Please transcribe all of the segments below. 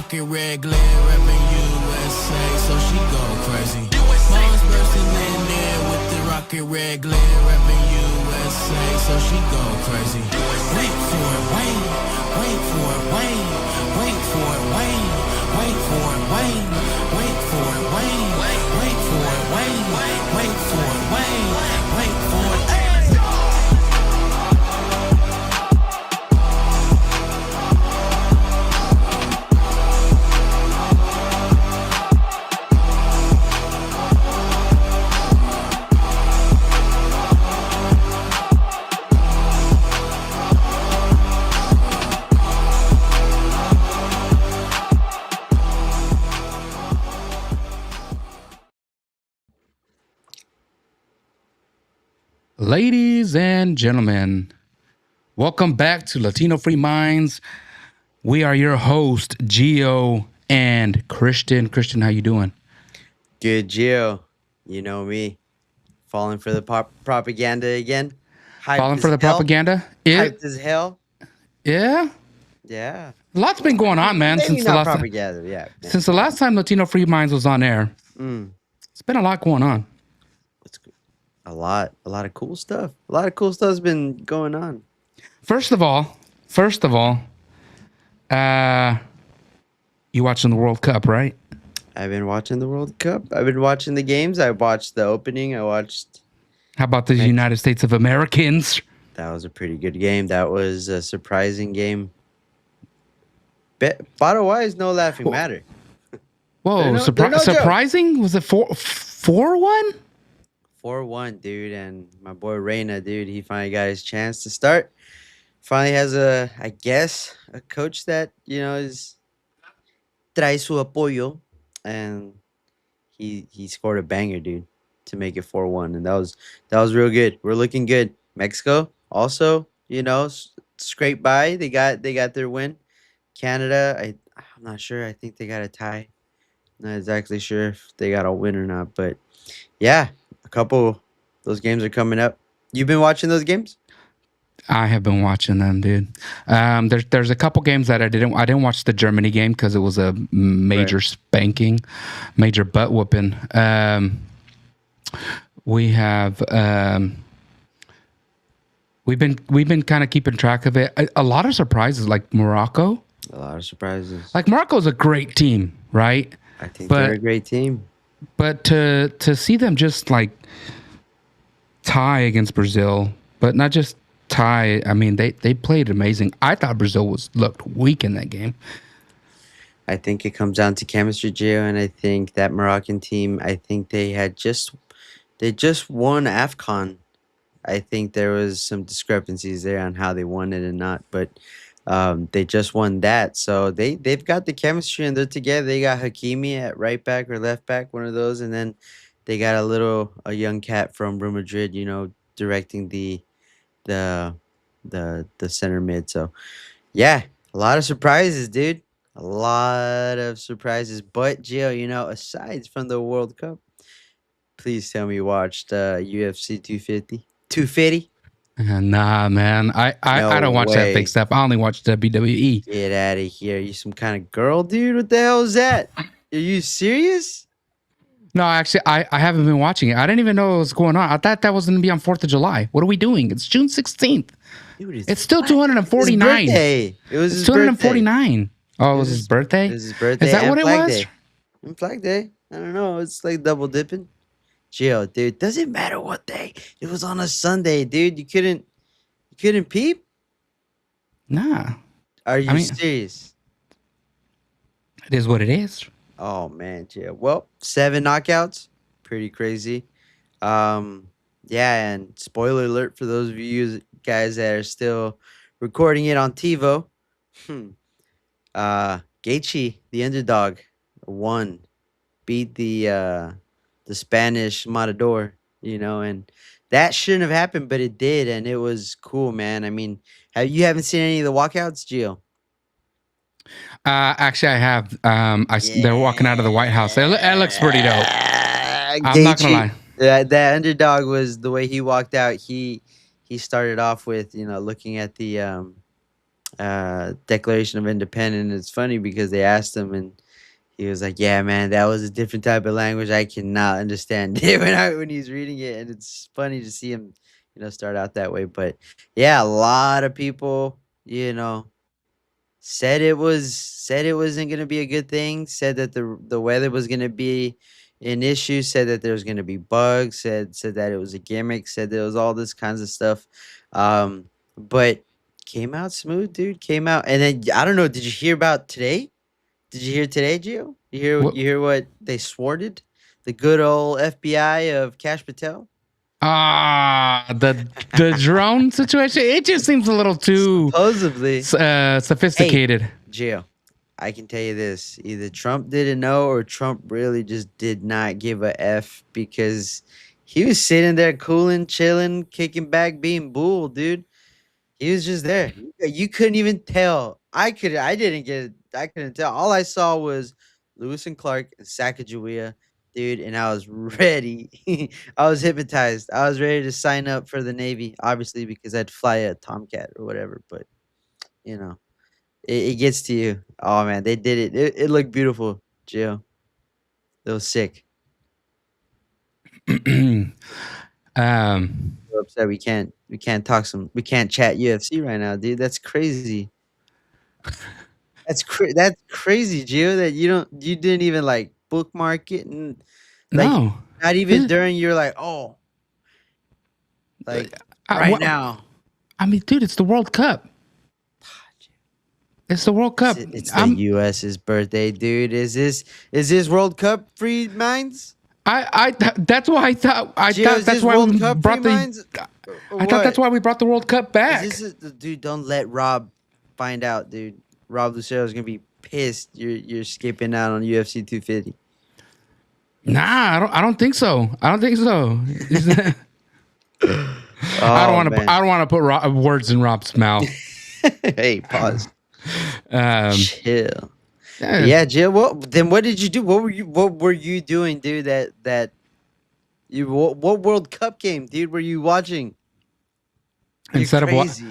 rocket red glare, reppin' USA, so she go crazy. Mom's bursting in there with the rocket red glare, reppin' USA, so she go crazy. Wait for it, wait for it, wait for it, wait for it, wait for it, wait for it, wait for it, wait for it. Ladies and gentlemen, welcome back to Latino Free Minds. We are your host, Gio and Christian. Christian, how you doing? Good, Gio. You know me. Falling for the propaganda again. Falling for the propaganda? Hyped as hell. Yeah? Yeah. A lot's been going on, man, Maybe since the not last propaganda, yeah. since the last time Latino Free Minds was on air. It's been a lot going on. It's a lot of cool stuff. A lot of cool stuff's been going on. First of all, you watching the World Cup, right? I've been watching the World Cup. I've been watching the games. I watched the opening. How about the United States of Americans? That was a pretty good game. That was a surprising game. Bottom wise, no laughing matter. Whoa, surprising? Was it 4-1? 4-1, dude, and my boy Reyna, dude, he finally got his chance to start. Finally has a coach that, is trae su apoyo, and he scored a banger, dude, to make it 4-1, and that was real good. We're looking good. Mexico also, scraped by. They got their win. Canada, I'm not sure. I think they got a tie. Not exactly sure if they got a win or not, but yeah. A couple those games are coming up. You've been watching those games? I have been watching them, dude. There's a couple games that I didn't watch the Germany game because it was a major spanking, major butt whooping. We've been kind of keeping track of it. A lot of surprises, like Morocco. A lot of surprises. Like Morocco's a great team, right? I think they're a great team. But to see them just like tie against Brazil, but not just tie. I mean, they played amazing. I thought Brazil looked weak in that game. I think it comes down to chemistry, Gio, and I think that Moroccan team. I think they just won AFCON. I think there was some discrepancies there on how they won it and not, but they just won that, so they've got the chemistry and they're together. They got Hakimi at right back or left back, one of those, and then they got a young cat from Real Madrid, directing the center mid. So yeah, a lot of surprises, dude. A lot of surprises. But Gio, aside from the World Cup, please tell me you watched UFC 250. 250? Nah, man. I don't watch that fake stuff. I only watch WWE. Get out of here. You some kind of girl, dude? What the hell is that? Are you serious? No, actually, I haven't been watching it. I didn't even know what was going on. I thought that was going to be on 4th of July. What are we doing? It's June 16th. Dude, it's still 249. His birthday. It was his 249. Oh, it was his birthday? It was his birthday. Is that what it was? Day. And Flag Day. I don't know. It's like double dipping. Gio, dude, doesn't matter what day. It was on a Sunday, dude. You couldn't peep? Nah. Are you serious? It is what it is. Oh man, Gio. Well, 7 knockouts. Pretty crazy. Yeah, and spoiler alert for those of you guys that are still recording it on TiVo. Gaethje, the underdog, won. Beat the Spanish Matador, and that shouldn't have happened, but it did, and it was cool, man. I mean, haven't seen any of the walkouts, Gio? Actually, I have. They're walking out of the White House. It looks pretty dope. I'm not gonna lie. That underdog was the way he walked out. He started off with looking at the Declaration of Independence. It's funny because they asked him, and he was like, "Yeah, man, that was a different type of language. I cannot understand it when he's reading it." And it's funny to see him, start out that way. But yeah, a lot of people, said it wasn't gonna be a good thing. Said that the weather was gonna be an issue. Said that there was gonna be bugs. Said that it was a gimmick. Said there was all this kinds of stuff. But came out smooth, dude. Came out, and then I don't know. Did you hear about today? Did you hear today, Gio? What? You hear what they sworded? The good old FBI of Cash Patel. The drone situation. It just seems a little too Supposedly, sophisticated. Gio, I can tell you this: either Trump didn't know, or Trump really just did not give a f, because he was sitting there, cooling, chilling, kicking back, being bull, dude. He was just there. You couldn't even tell. I didn't get it. I couldn't tell. All I saw was Lewis and Clark and Sacagawea, dude, and I was ready. I was hypnotized. I was ready to sign up for the Navy, obviously, because I'd fly a Tomcat or whatever. But you know, it gets to you. Oh man, they did it. It looked beautiful, Gio. It was sick. um, So upset we can't chat UFC right now, dude. That's crazy. That's crazy, Gio, that you didn't even like bookmark it, and like no. not even during your like, oh, like right now. I mean, dude, it's the World Cup. It's the World Cup. It's the US's birthday, dude. Is this World Cup free minds? That's why I thought Gio, that's why World we Cup brought free the minds? I thought that's why we brought the World Cup back. Dude, don't let Rob find out, dude. Rob Lucero's gonna be pissed. You're skipping out on UFC 250. Nah, I don't think so. I don't think so. I don't want to put words in Rob's mouth. Hey, pause. Chill. Yeah, Jill. Then what did you do? What were you doing, dude? What World Cup game, dude, were you watching? You're crazy.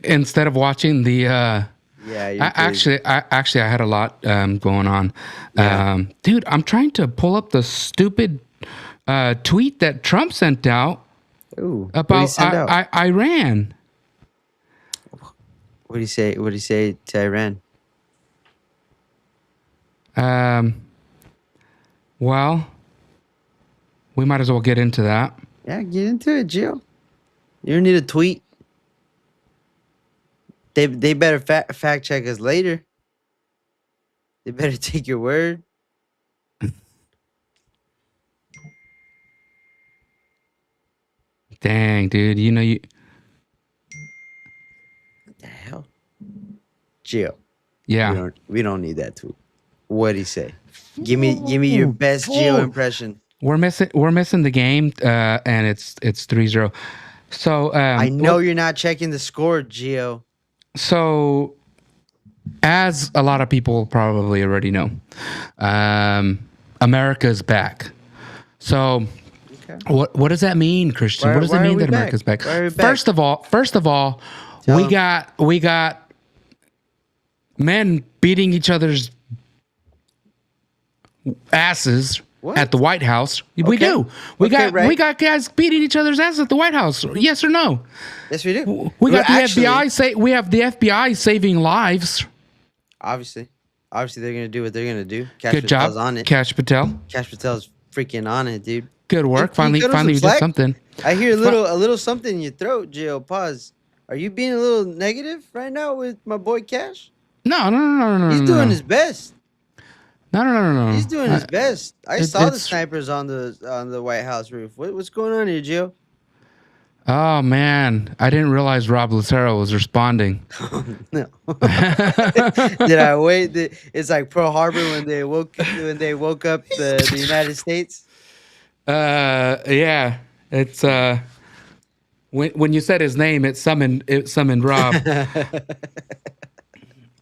Instead of watching the I I had a lot going on. Yeah. Dude, I'm trying to pull up the stupid tweet that Trump sent out about Iran. What do you say? What do you say to Iran? Well, we might as well get into that. Yeah, get into it, Jill. You don't need a tweet. They better fact check us later. They better take your word. Dang, dude. You. What the hell? Jill. Yeah. We don't need that tweet. What'd he say? Give me your best Gio impression. We're missing the game, and it's 3-0. So I know you're not checking the score, Gio. So, as a lot of people probably already know, America's back. So, what does that mean, Christian? What does it mean that America's back? First of all, we got men beating each other's asses at the White House. We do. We got guys beating each other's asses at the White House. Yes or no? Yes, we do. We got the FBI. We have the FBI saving lives. Obviously, they're gonna do what they're gonna do. Good job, on it. Cash Patel's freaking on it, dude. Good work. Finally, you did something. I hear a little something in your throat, Gio. Pause. Are you being a little negative right now with my boy Cash? No. He's doing his best. No. He's doing his best. I saw the snipers on the White House roof. What's going on here, Gio? Oh man, I didn't realize Rob Lucero was responding. No. Did I wait? It's like Pearl Harbor when they woke up the United States. Yeah. It's when you said his name, it summoned Rob.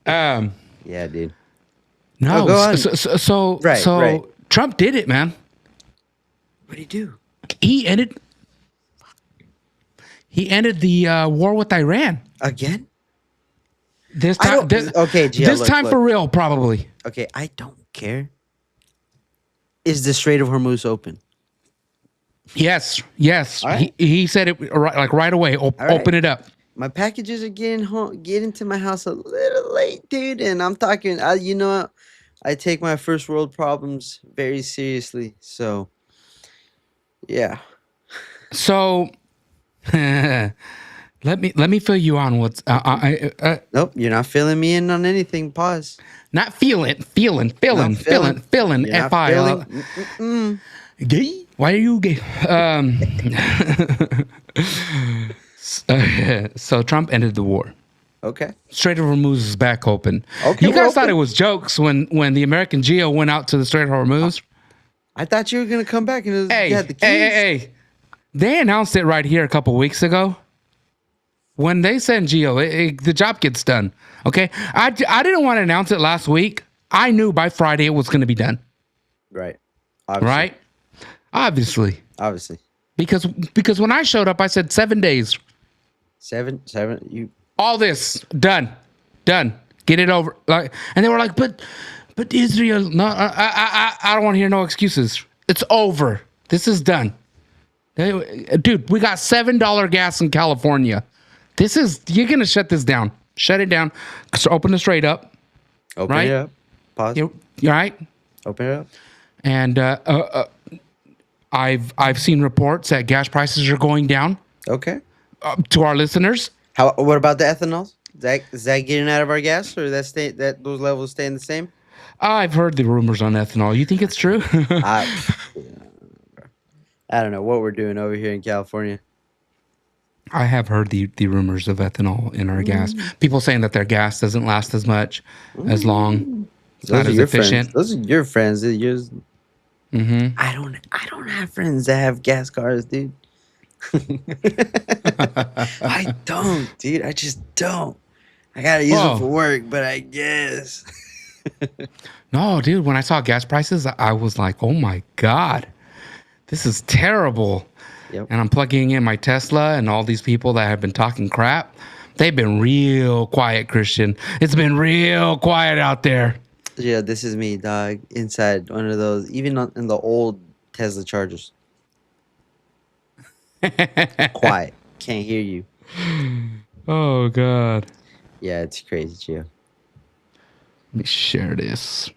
Yeah, dude. No, go on. So Trump did it, man. What'd he do? He ended the war with Iran. Again? This time, this time for real, probably. Okay, I don't care. Is the Strait of Hormuz open? Yes. Right. He said it right away. Open it up. My packages are getting to my house a little late, dude, and I'm talking. I take my first world problems very seriously. So, yeah. So, let me fill you on what's. Nope, you're not filling me in on anything. Pause. Not feeling. F-I-L. Gay? Why are you gay? So Trump ended the war. Okay. Strait of Hormuz is back open. Okay, you guys thought it was jokes when the American Gio went out to the Strait of Hormuz? I thought you were going to come back and you had the keys. Hey. They announced it right here a couple weeks ago. When they send Gio, the job gets done. Okay? I didn't want to announce it last week. I knew by Friday it was going to be done. Right. Obviously. Because when I showed up, I said 7 days. Seven. All this done. Get it over. And they were like, but Israel. No, I don't want to hear no excuses. It's over. This is done. Dude, we got $7 gas in California. You're gonna shut this down. Shut it down. So open the strait up. Open it up. Pause. You're right. Open it up. And I've seen reports that gas prices are going down. Okay. To our listeners. What about the ethanol? Is that getting out of our gas, or that those levels staying the same? I've heard the rumors on ethanol. You think it's true? I don't know what we're doing over here in California. I have heard the rumors of ethanol in our gas. People saying that their gas doesn't last as much, as long. It's not as efficient. Those are your friends. I don't have friends that have gas cars, dude. I don't, dude. I just don't. I gotta use them for work, but I guess. No, dude. When I saw gas prices, I was like, "Oh my god, this is terrible." Yep. And I'm plugging in my Tesla, and all these people that have been talking crap, they've been real quiet, Christian. It's been real quiet out there. Yeah, this is me, dog. Inside one of those, even in the old Tesla Chargers. Quiet. Can't hear you. Oh, God. Yeah, it's crazy, Gio. Let me share this.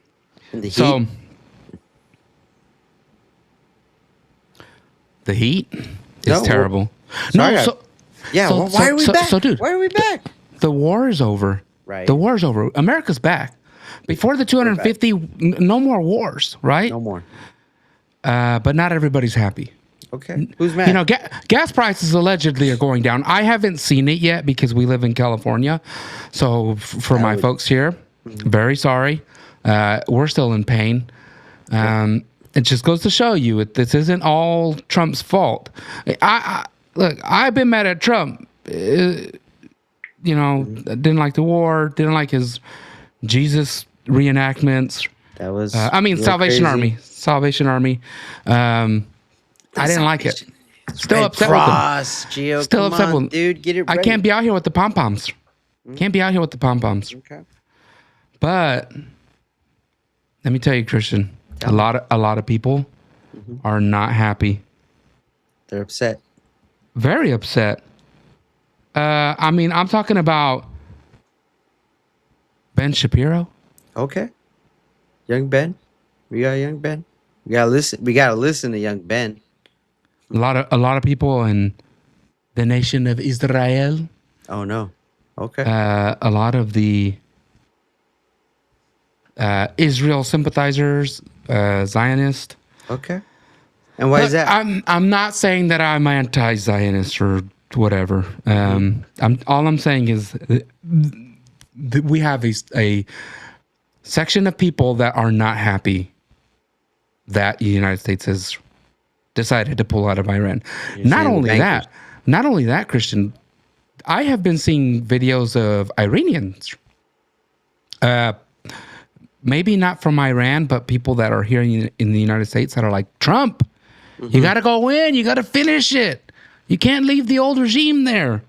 And the heat. So, the heat is terrible. Why are we back? So, dude, why are we back? The war is over. Right. The war is over. America's back. Before the 250, no more wars, right? No more. But not everybody's happy. Okay. Who's mad? You know, gas prices allegedly are going down. I haven't seen it yet because we live in California. So for my folks here, very sorry. We're still in pain. It just goes to show you this isn't all Trump's fault. Look, I've been mad at Trump. Didn't like the war. Didn't like his Jesus reenactments. That was. Salvation Army. Salvation Army. I didn't like it. Still upset with him. Gio, Still upset with him. Dude, get it ready. I can't be out here with the pom poms. Can't be out here with the pom poms. Okay. But let me tell you, Christian, a lot of people are not happy. They're upset. Very upset. I'm talking about Ben Shapiro. Okay. Young Ben. We got young Ben. We gotta listen to young Ben. A lot of people in the nation of Israel. Oh no. Okay. A lot of the Israel sympathizers, Zionist. Okay. And why is that? I'm not saying that I'm anti-Zionist or whatever. All I'm saying is that we have a section of people that are not happy that the United States has decided to pull out of Iran. Not only that, Christian, I have been seeing videos of Iranians, maybe not from Iran, but people that are here in the United States that are like, Trump, you got to go in, you got to finish it. You can't leave the old regime there.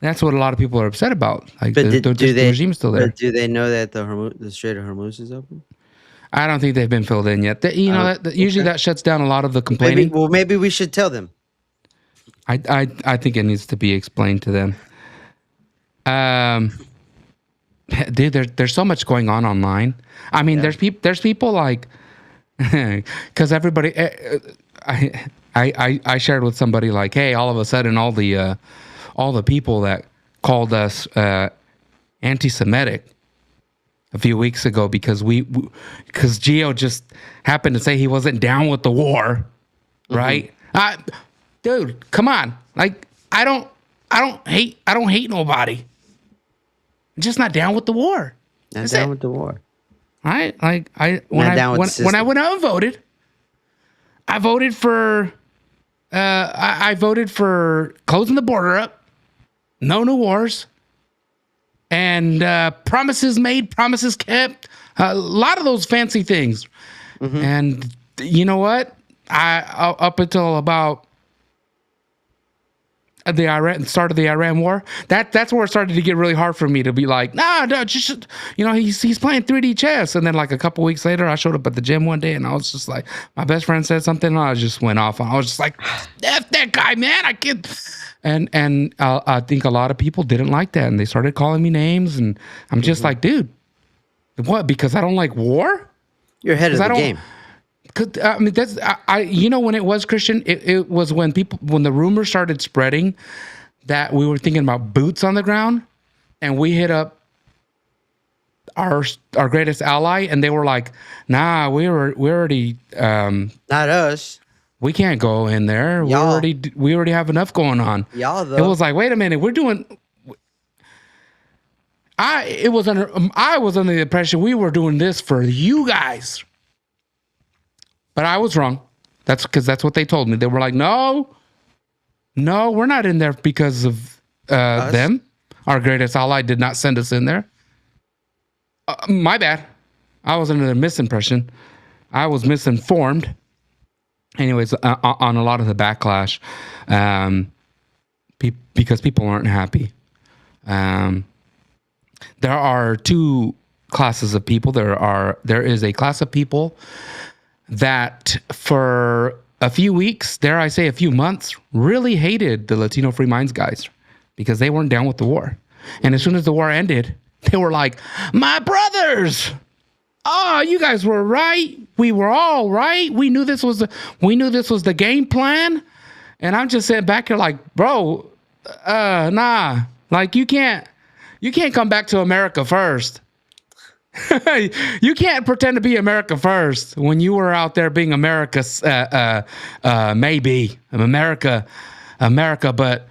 That's what a lot of people are upset about. Like, But the regime's still there. But do they know that the Strait of Hormuz is open? I don't think they've been filled in yet. Usually that shuts down a lot of the complaining. Maybe we should tell them. I think it needs to be explained to them. Dude, there's so much going on online. I mean, there's people like, because everybody, I shared with somebody like, hey, all of a sudden, all the people that called us anti-Semitic a few weeks ago because Gio just happened to say he wasn't down with the war, right? Dude, come on. Like, I don't hate nobody. I'm just not down with the war. Not down with the war. Right? Like, when I went out and voted, I voted for I voted for closing the border up, no new wars, and promises made, promises kept. A lot of those fancy things. Mm-hmm. And you know what? I up until about the start of the Iran war, that's where it started to get really hard for me to be like, no, just, he's playing 3D chess. And then like a couple weeks later, I showed up at the gym one day and I was just like, my best friend said something and I just went off. I was just like, F that guy, man, I can't. And I think a lot of people didn't like that and they started calling me names and I'm just like, dude, what? Because I don't like war? You're ahead of the game. Cause I mean that's when it was, Christian, it was when the rumors started spreading that we were thinking about boots on the ground, and we hit up our greatest ally, and they were like, "Nah, we already not us. We can't go in there. Y'all. We already have enough going on." Y'all though. It was like, wait a minute, we're doing. I was under the impression we were doing this for you guys. But I was wrong. That's because that's what they told me. They were like, no, we're not in there because of them. Our greatest ally did not send us in there. My bad. I was under the misimpression. I was misinformed. Anyways, on a lot of the backlash, because people aren't happy. There are two classes of people. There is a class of people that for a few weeks, dare I say a few months, really hated the Latino Free Minds guys because they weren't down with the war. And as soon as the war ended, they were like, my brothers, you guys were right. We were all right. We knew this was the game plan. And I'm just sitting back here like, bro, nah, like you can't come back to America first. You can't pretend to be America first when you were out there being America's maybe America, but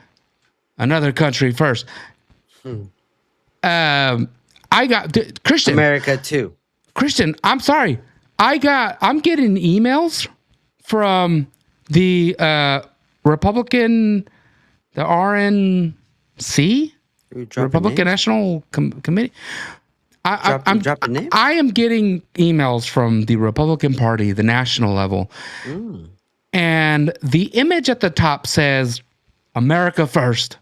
another country first. I got Christian. America too. Christian, I'm sorry. I'm getting emails from the Republican, the RNC, Republican National Committee. Drop a name? I am getting emails from the Republican Party, the national level. And the image at the top says America first.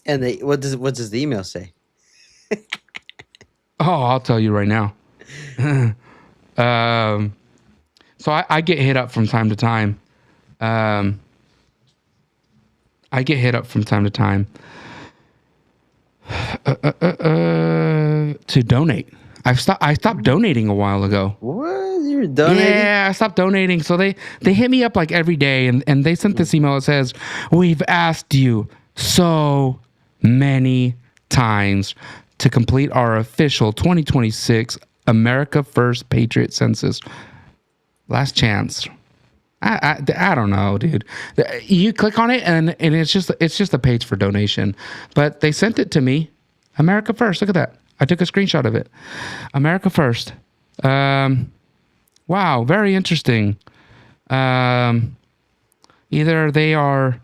And what does the email say? Oh, I'll tell you right now. So I get hit up from time to time. To donate. I stopped donating a while ago. What? You were donating? Yeah, I stopped donating. So they hit me up like every day and they sent this email that says, we've asked you so many times to complete our official 2026 America First Patriot Census. Last chance. I don't know, dude. You click on it and it's just a page for donation. But they sent it to me. America First. Look at that. I took a screenshot of it. America First. Wow, very interesting. Either they are.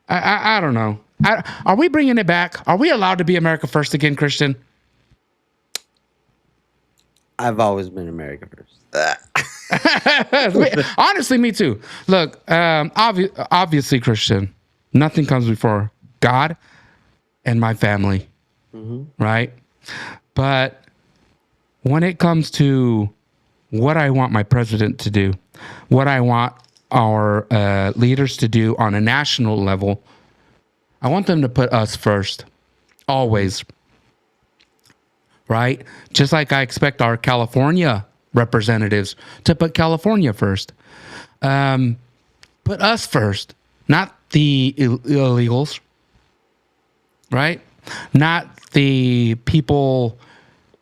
I don't know. Are we bringing it back? Are we allowed to be America First again, Christian? I've always been America First. Honestly, me too. Look, obviously, Christian, Nothing comes before God and my family, right? But when it comes to what I want my president to do, what I want our leaders to do on a national level, I want them to put us first, always, right? Just like I expect our California representatives to put California first. Put us first, not the illegals, right? Not the people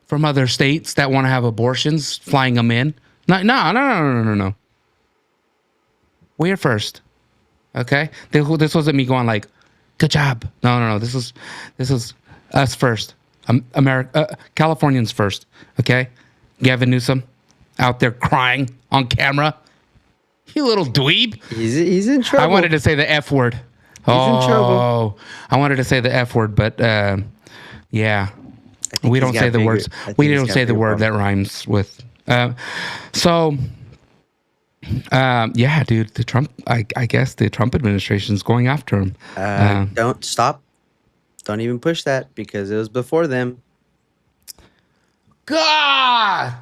from other states that want to have abortions, flying them in. No. We're first, okay? This wasn't me going like, good job. No. This is us first. America, Californians first, okay? Gavin Newsom out there crying on camera. You little dweeb. He's in trouble. I wanted to say the F word. He's in trouble. I wanted to say the F word, but yeah. We don't say the words. We don't say the word that rhymes with. Yeah, dude. The Trump. I guess the Trump administration is going after him. Don't stop. Don't even push that because it was before them. God.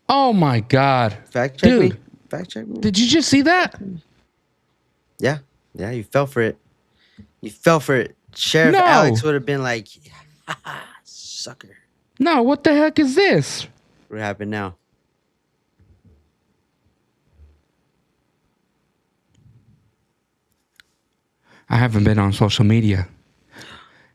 Oh my God. Fact check dude, me. Fact check me. Did you just see that? Yeah. You fell for it. Sheriff Alex would have been like, sucker. No, what the heck is this? What happened now? I haven't been on social media.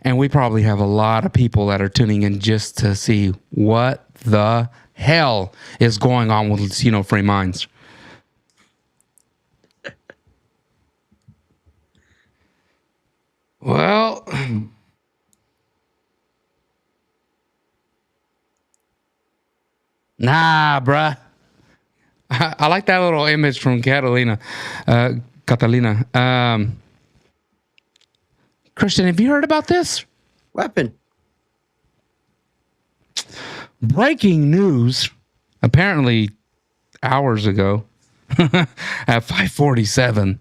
And we probably have a lot of people that are tuning in just to see what the hell is going on with Latino Free Minds. Well, nah, bruh. I like that little image from Catalina. Christian, have you heard about this? Weapon. Breaking news. Apparently, hours ago, at 5:47,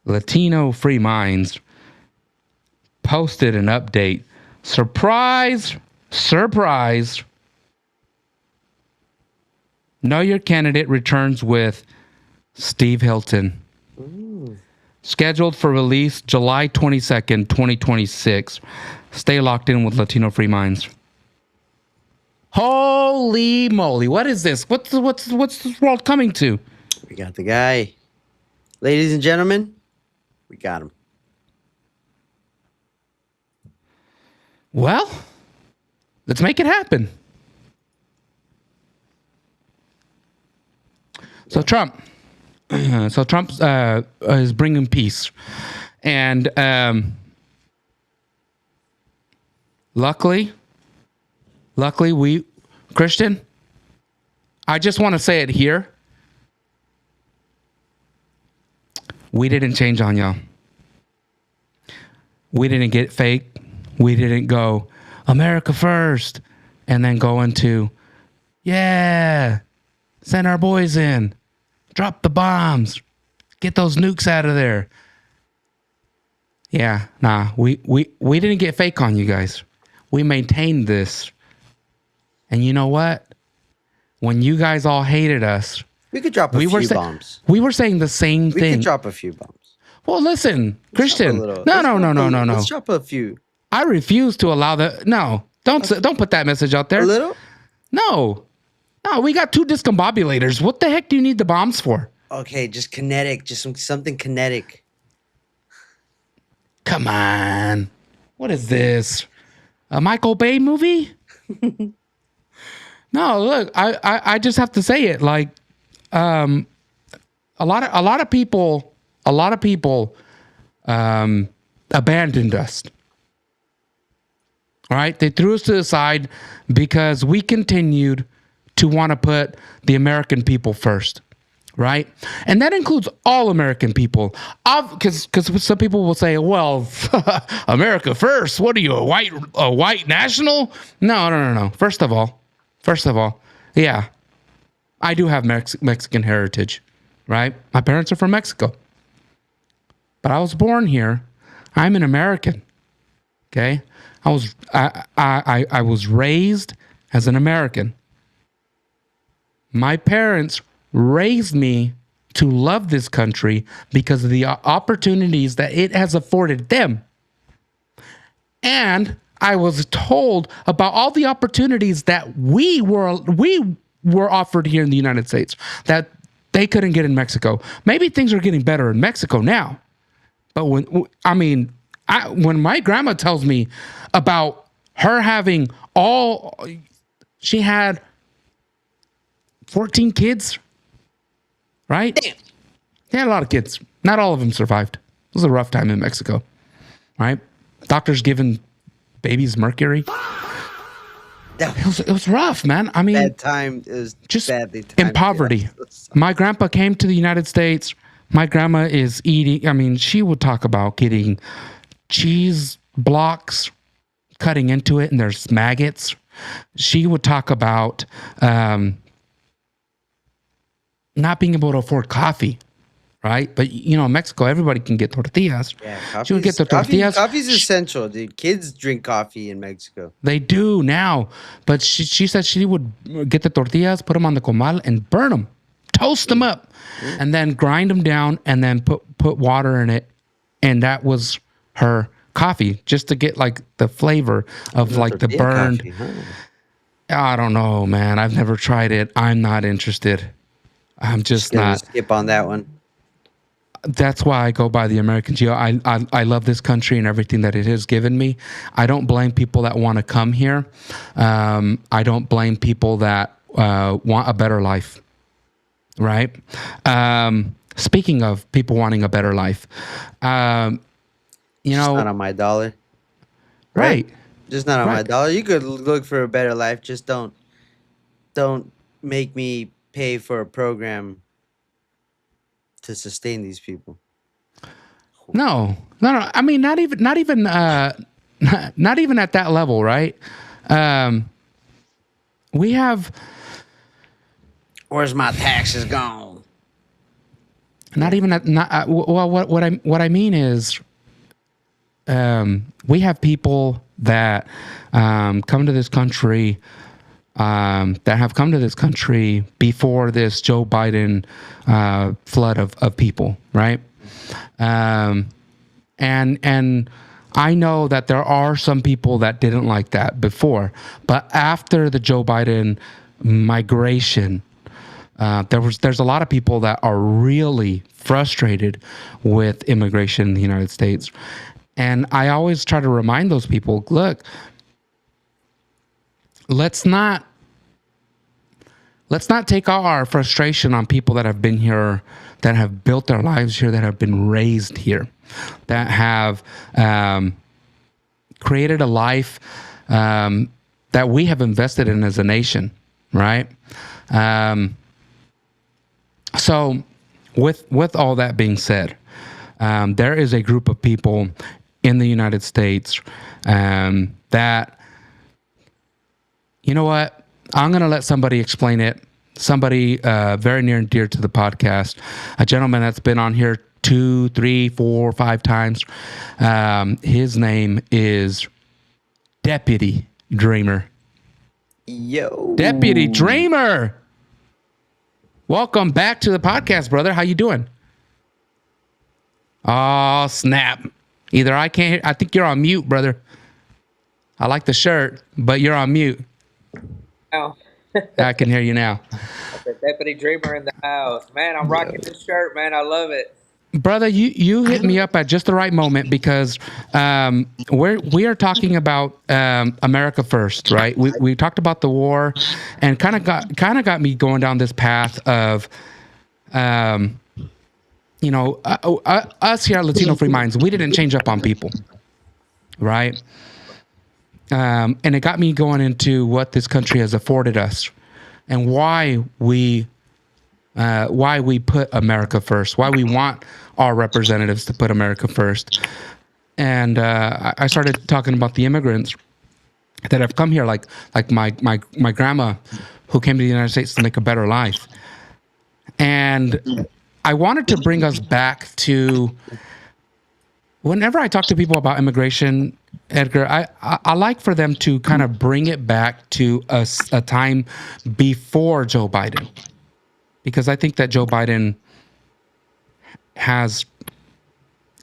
Latino Free Minds posted an update. Surprise! Know Your Candidate returns with Steve Hilton. Scheduled for release July 22nd, 2026. Stay locked in with Latino Free Minds. Holy moly. What is this? What's this world coming to? We got the guy. Ladies and gentlemen, we got him. Well, let's make it happen. So Trump is bringing peace, and luckily, we, Christian, I just want to say it here. We didn't change on y'all. We didn't get fake. We didn't go America first and then go into, yeah, send our boys in, drop the bombs, get those nukes out of there. Yeah, nah, we didn't get fake on you guys. We maintained this. And you know what? When you guys all hated us, we could drop a few bombs. We were saying the same thing. We could drop a few bombs. Well, listen, Christian. No. Let's drop a few. I refuse to allow that. No, don't put that message out there. A little? No, we got 2 discombobulators. What the heck do you need the bombs for? Okay, just kinetic, just something kinetic. Come on. What is this? A Michael Bay movie? No, look, I just have to say it. Like, a lot of people abandoned us. All right, they threw us to the side because we continued to want to put the American people first, right? And that includes all American people. Because some people will say, "Well, America first. What are you, a white national?" No. First of all, yeah, I do have Mexican heritage. right? My parents are from Mexico. But I was born here. I'm an American. Okay? I was raised as an American. My parents raised me to love this country because of the opportunities that it has afforded them. And I was told about all the opportunities that we were offered here in the United States that they couldn't get in Mexico. Maybe things are getting better in Mexico now. But when my grandma tells me about her having she had 14 kids, right? Damn. They had a lot of kids. Not all of them survived. It was a rough time in Mexico, right? Doctors giving babies mercury. It was rough, man. I mean, bad time is just badly in poverty. My grandpa came to the United States. My grandma is eating. I mean, she would talk about getting cheese blocks, cutting into it, and there's maggots. She would talk about not being able to afford coffee, right? But in Mexico, everybody can get tortillas. Yeah, she would get the tortillas. Coffee's essential, dude. Kids drink coffee in Mexico. They do now, but she said she would get the tortillas, put them on the comal, and burn them, toast them up, and then grind them down, and then put water in it, and that was her coffee, just to get like the flavor of like the burned. Coffee, huh? I don't know, man. I've never tried it. I'm not interested. I'm just not. Skip on that one. That's why I go by the American Gio. I love this country and everything that it has given me. I don't blame people that want to come here. I don't blame people that want a better life. Right? Speaking of people wanting a better life, Just not on my dollar. Right. Just not on my dollar. You could look for a better life. Just don't make me pay for a program to sustain these people. No. I mean, not even at that level, right? We have. Where's my taxes gone? Not even at well. What I mean is, we have people that come to this country. That have come to this country before this Joe Biden flood of people, right? And I know that there are some people that didn't like that before, but after the Joe Biden migration, there's a lot of people that are really frustrated with immigration in the United States, and I always try to remind those people, look. Let's not take our frustration on people that have been here, that have built their lives here, that have been raised here, that have created a life that we have invested in as a nation, right? So with all that being said, there is a group of people in the United States that, you know what? I'm going to let somebody explain it. Somebody very near and dear to the podcast, a gentleman that's been on here 2, 3, 4, 5 times. His name is Deputy Dreamer. Yo. Deputy Dreamer. Welcome back to the podcast, brother. How you doing? Oh, snap. Either I can't hear. I think you're on mute, brother. I like the shirt, but you're on mute. Oh. I can hear you now. The Deputy Dreamer in the house. Man, I'm rocking this shirt, man. I love it. Brother, you hit me up at just the right moment because we are talking about America first, right? We talked about the war and kind of got me going down this path of us here at Latino Free Minds, we didn't change up on people, right? And it got me going into what this country has afforded us and why we put America first, why we want our representatives to put America first. And I started talking about the immigrants that have come here, like my grandma who came to the United States to make a better life. And I wanted to bring us back to whenever I talk to people about immigration, Edgar, I like for them to kind of bring it back to a time before Joe Biden, because I think that Joe Biden has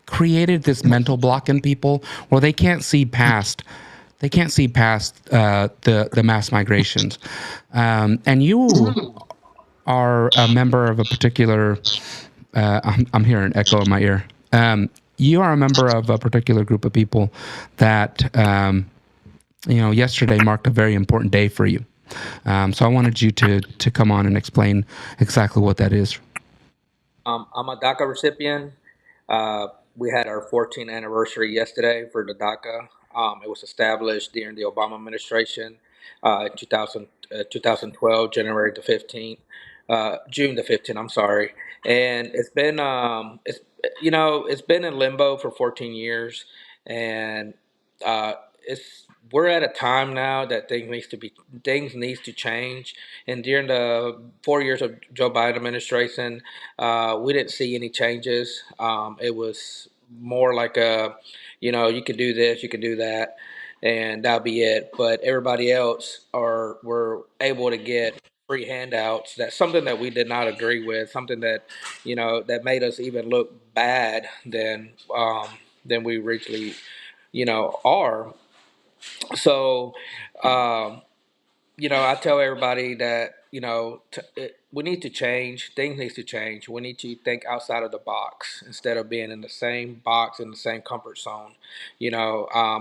created this mental block in people where they can't see past the mass migrations, and you are a member of a particular. I'm hearing an echo in my ear. You are a member of a particular group of people that yesterday marked a very important day for you. So I wanted you to come on and explain exactly what that is. I'm a DACA recipient. Uh, we had our 14th anniversary yesterday for the DACA. It was established during the Obama administration, 2012, January the 15th, June the 15th. I'm sorry, and it's been in limbo for 14 years, and it's we're at a time now that things needs to change. And during the 4 years of Joe Biden administration, we didn't see any changes. It was more like you can do this, you can do that, and that'll be it. But everybody else were able to get free handouts. That's something that we did not agree with. Something that that made us even look bad than we originally are. So. Um, I tell everybody that we need to change. Things need to change. We need to think outside of the box instead of being in the same box in the same comfort zone.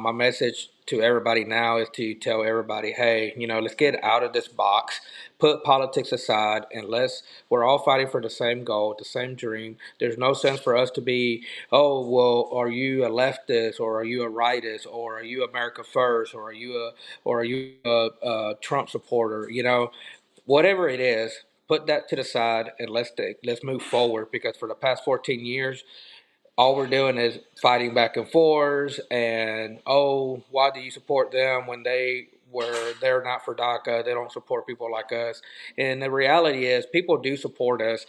My message to everybody now is to tell everybody, hey, let's get out of this box, put politics aside, and we're all fighting for the same goal, the same dream. There's no sense for us to be, oh, well, are you a leftist or are you a rightist or are you America first or are you a Trump supporter? Whatever it is, put that to the side and let's move forward because for the past 14 years, all we're doing is fighting back and forth and why do you support them when they're not for DACA, they don't support people like us. And the reality is people do support us.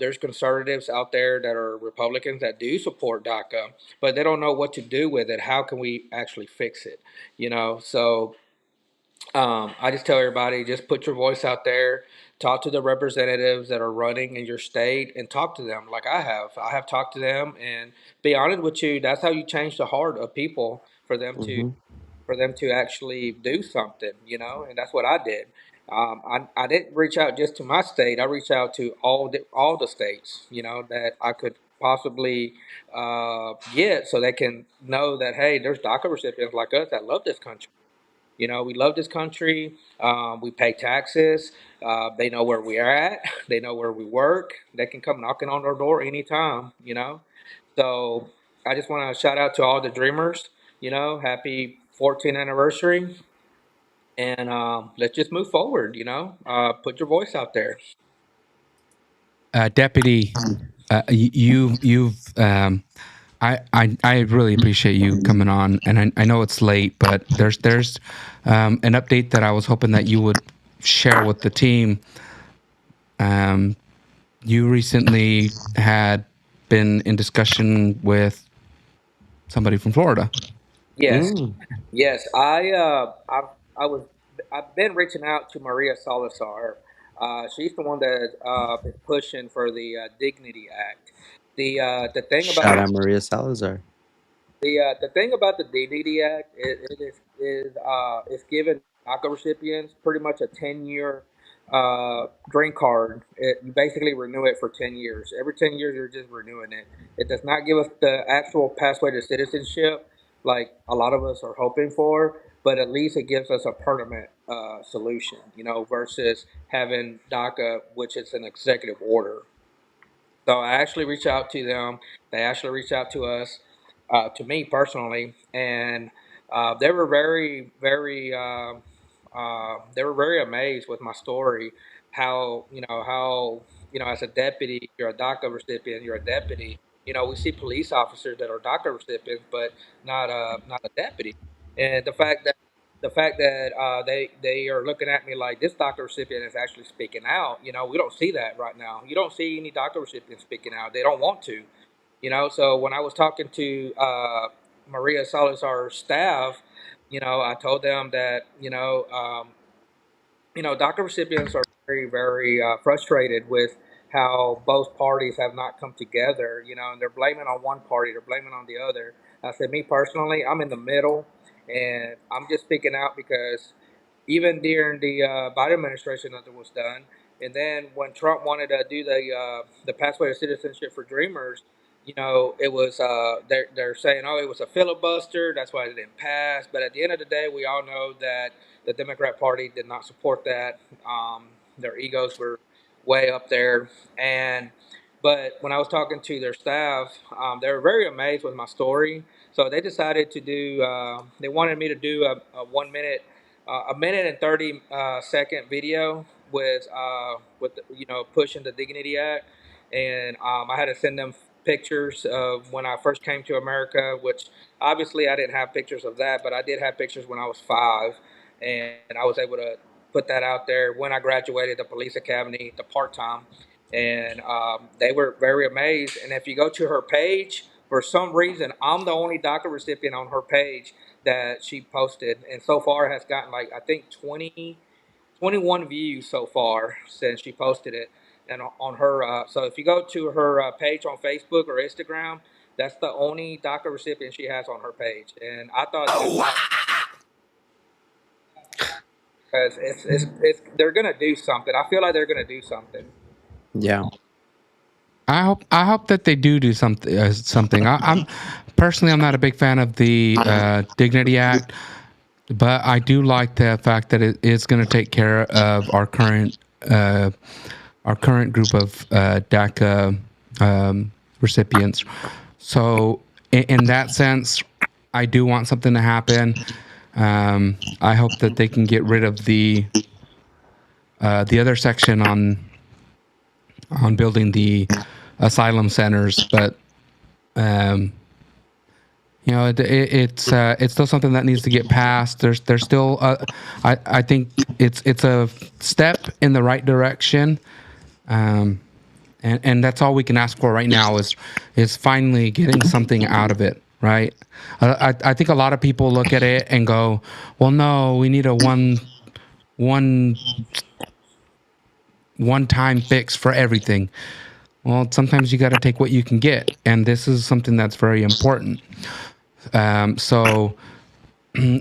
There's conservatives out there that are Republicans that do support DACA, but they don't know what to do with it. How can we actually fix it? So I just tell everybody, just put your voice out there, talk to the representatives that are running in your state, and talk to them like I have. I have talked to them, and be honest with you, that's how you change the heart of people Mm-hmm. for them to actually do something, and that's what I did. I didn't reach out just to my state. I reached out to all the states, that I could possibly get, so they can know that hey, there's DACA recipients like us that love this country. We love this country. We pay taxes. They know where we are at. They know where we work. They can come knocking on our door anytime. So I just want to shout out to all the dreamers. Happy 14th anniversary, and let's just move forward. Put your voice out there. Deputy, you've I really appreciate you coming on, and I know it's late, but there's an update that I was hoping that you would share with the team. Um, you recently had been in discussion with somebody from Florida. Yes, Mm. yes. I was I've been reaching out to Maria Salazar. She's the one that is pushing for the Dignity Act. The thing about Shout out Maria Salazar. the thing about the Dignity Act is giving DACA recipients pretty much a 10-year green card. You basically renew it for 10 years. Every 10 years, you're just renewing it. It does not give us the actual pathway to citizenship like a lot of us are hoping for, but at least it gives us a permanent solution, versus having DACA, which is an executive order. So I actually reached out to them. They actually reached out to us, to me personally, and they were they were very amazed with my story. How as a deputy, you're a DACA recipient, you're a deputy. We see police officers that are DACA recipients, but not a deputy. And the fact that the fact that they are looking at me like this DACA recipient is actually speaking out. We don't see that right now. You don't see any DACA recipients speaking out. They don't want to. So when I was talking to Maria Salazar's staff, I told them that DACA recipients are very, very frustrated with how both parties have not come together, and they're blaming on one party, they're blaming on the other. I said, me personally, I'm in the middle, and I'm just speaking out because even during the Biden administration, nothing was done. And then when Trump wanted to do the pathway to citizenship for Dreamers, it was they're saying, oh, it was a filibuster, that's why it didn't pass. But at the end of the day, we all know that the Democrat Party did not support that. Their egos were way up there, and but when I was talking to their staff, they were very amazed with my story. So they decided to do. They wanted me to do a 1 minute, a minute and 30 second video with pushing the Dignity Act, and I had to send them pictures of when I first came to America, which obviously I didn't have pictures of that, but I did have pictures when I was 5, and I was able to put that out there when I graduated the police academy, the part time, and they were very amazed. And if you go to her page, for some reason, I'm the only DACA recipient on her page that she posted, and so far has gotten like I think 21 views so far since she posted it. And on her, so if you go to her page on Facebook or Instagram, that's the only DACA recipient she has on her page. And I thought, because it's they're gonna do something. I feel like they're gonna do something. Yeah. I hope that they do something. I'm personally, I'm not a big fan of the Dignity Act, but I do like the fact that it is going to take care of our current group of DACA recipients. So in that sense, I do want something to happen. I hope that they can get rid of the other section on building the asylum centers, but it's still something that needs to get passed. There's still I think it's a step in the right direction, and that's all we can ask for right now is finally getting something out of it. Right? I think a lot of people look at it and go, well, no, we need a one-time fix for everything. Well, sometimes you got to take what you can get, and this is something that's very important. So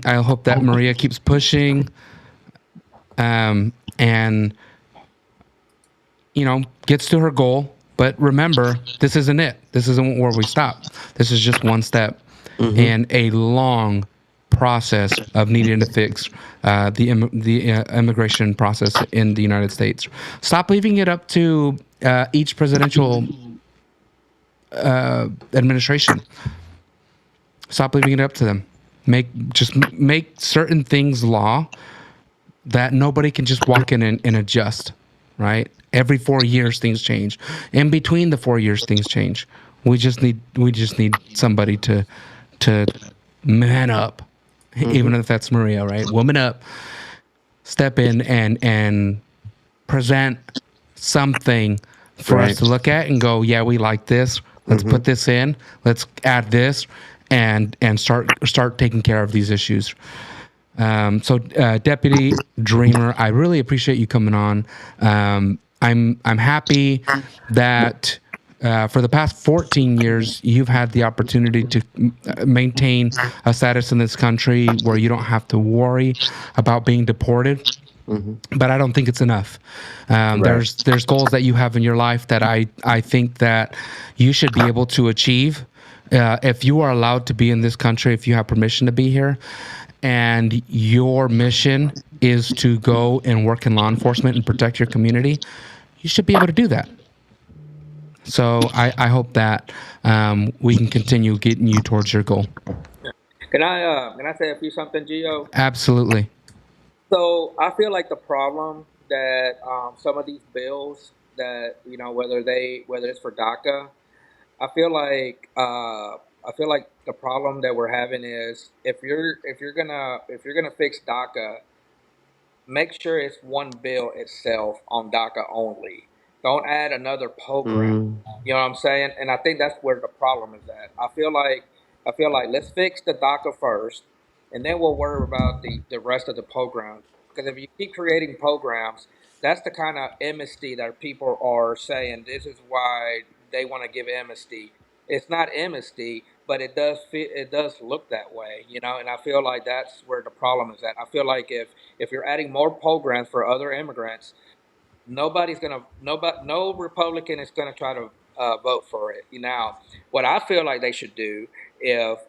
I hope that Maria keeps pushing, and gets to her goal. But remember, this isn't it. This isn't where we stop. This is just one step in a long process of needing to fix the immigration process in the United States. Stop leaving it up to each presidential administration. Stop leaving it up to them. Make certain things law that nobody can just walk in and adjust. Right? Every 4 years, things change. In between the 4 years, things change. We just need somebody to man up, even if that's Maria, right? Woman up, step in and present something for us to look at and go, yeah, we like this. Let's put this in. Let's add this, and start taking care of these issues. So, Deputy Dreamer, I really appreciate you coming on. I'm happy that for the past 14 years you've had the opportunity to maintain a status in this country where you don't have to worry about being deported. But I don't think it's enough. There's goals that you have in your life that I think that you should be able to achieve if you are allowed to be in this country, if you have permission to be here. And your mission is to go and work in law enforcement and protect your community, you should be able to do that. So I hope that we can continue getting you towards your goal. Can I say a few something, Gio? Absolutely. So I feel like the problem that some of these bills that whether it's for DACA, I feel like I feel like the problem that we're having is if you're gonna fix DACA, make sure it's one bill itself on DACA only. Don't add another program. Mm-hmm. You know what I'm saying? And I think that's where the problem is at. I feel like let's fix the DACA first, and then we'll worry about the rest of the programs. Because if you keep creating programs, that's the kind of amnesty that people are saying. This is why they want to give amnesty. It's not amnesty, but it does look that way, And I feel like that's where the problem is at. I feel like if you're adding more programs for other immigrants, no Republican is gonna try to vote for it. Now, what I feel like they should do, if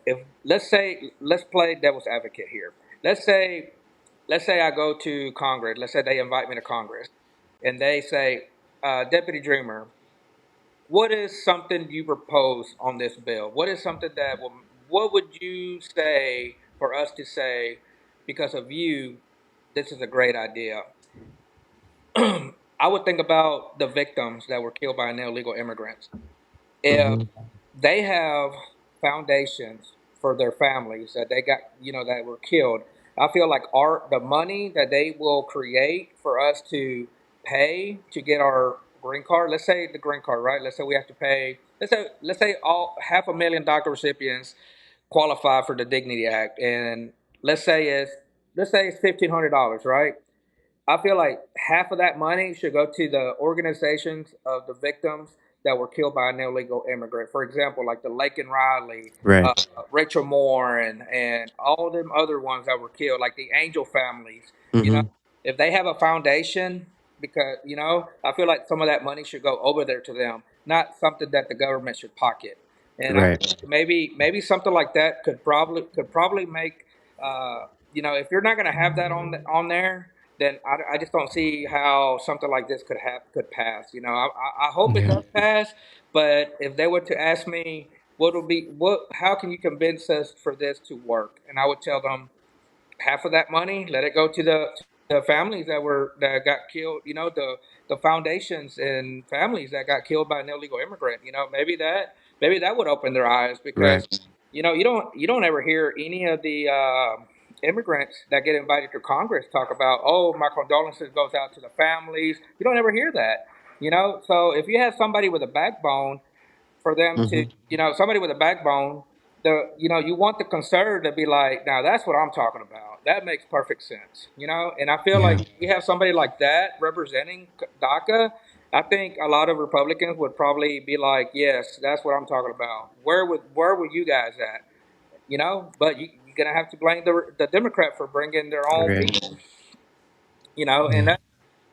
let's play devil's advocate here. Let's say let's say I go to Congress. Let's say they invite me to Congress, and they say, Deputy Dreamer, what is something you propose on this bill? What is something what would you say for us to say because of you? This is a great idea. I would think about the victims that were killed by illegal immigrants. If Mm-hmm. they have foundations for their families that they got, that were killed, I feel like the money that they will create for us to pay to get our green card. Let's say the green card, right? Let's say we have to pay. Let's say all $500,000 DACA recipients qualify for the Dignity Act, and let's say it's $1,500, right? I feel like half of that money should go to the organizations of the victims that were killed by an illegal immigrant. For example, like the Lake and Riley, Right. Rachel Moore, and all them other ones that were killed, like the Angel families. You know, Mm-hmm. if they have a foundation, because I feel like some of that money should go over there to them, not something that the government should pocket. And I Right. think maybe something like that could probably make if you're not going to have that on there, then I just don't see how something like this could pass. I hope it Yeah. does pass, but if they were to ask me how can you convince us for this to work, and I would tell them half of that money, let it go to the families that got killed. The foundations and families that got killed by an illegal immigrant. Maybe that would open their eyes because Right. you don't ever hear any of the immigrants that get invited to Congress talk about, oh, my condolences goes out to the families. You don't ever hear that. So if you have somebody with a backbone for them to, Mm-hmm. somebody with a backbone, you want the conservative to be like, now that's what I'm talking about. That makes perfect sense. And I feel Yeah. like we have somebody like that representing DACA. I think a lot of Republicans would probably be like, yes, that's what I'm talking about. Where were you guys at? But you're gonna have to blame the Democrat for bringing their own Right. people. And Yeah.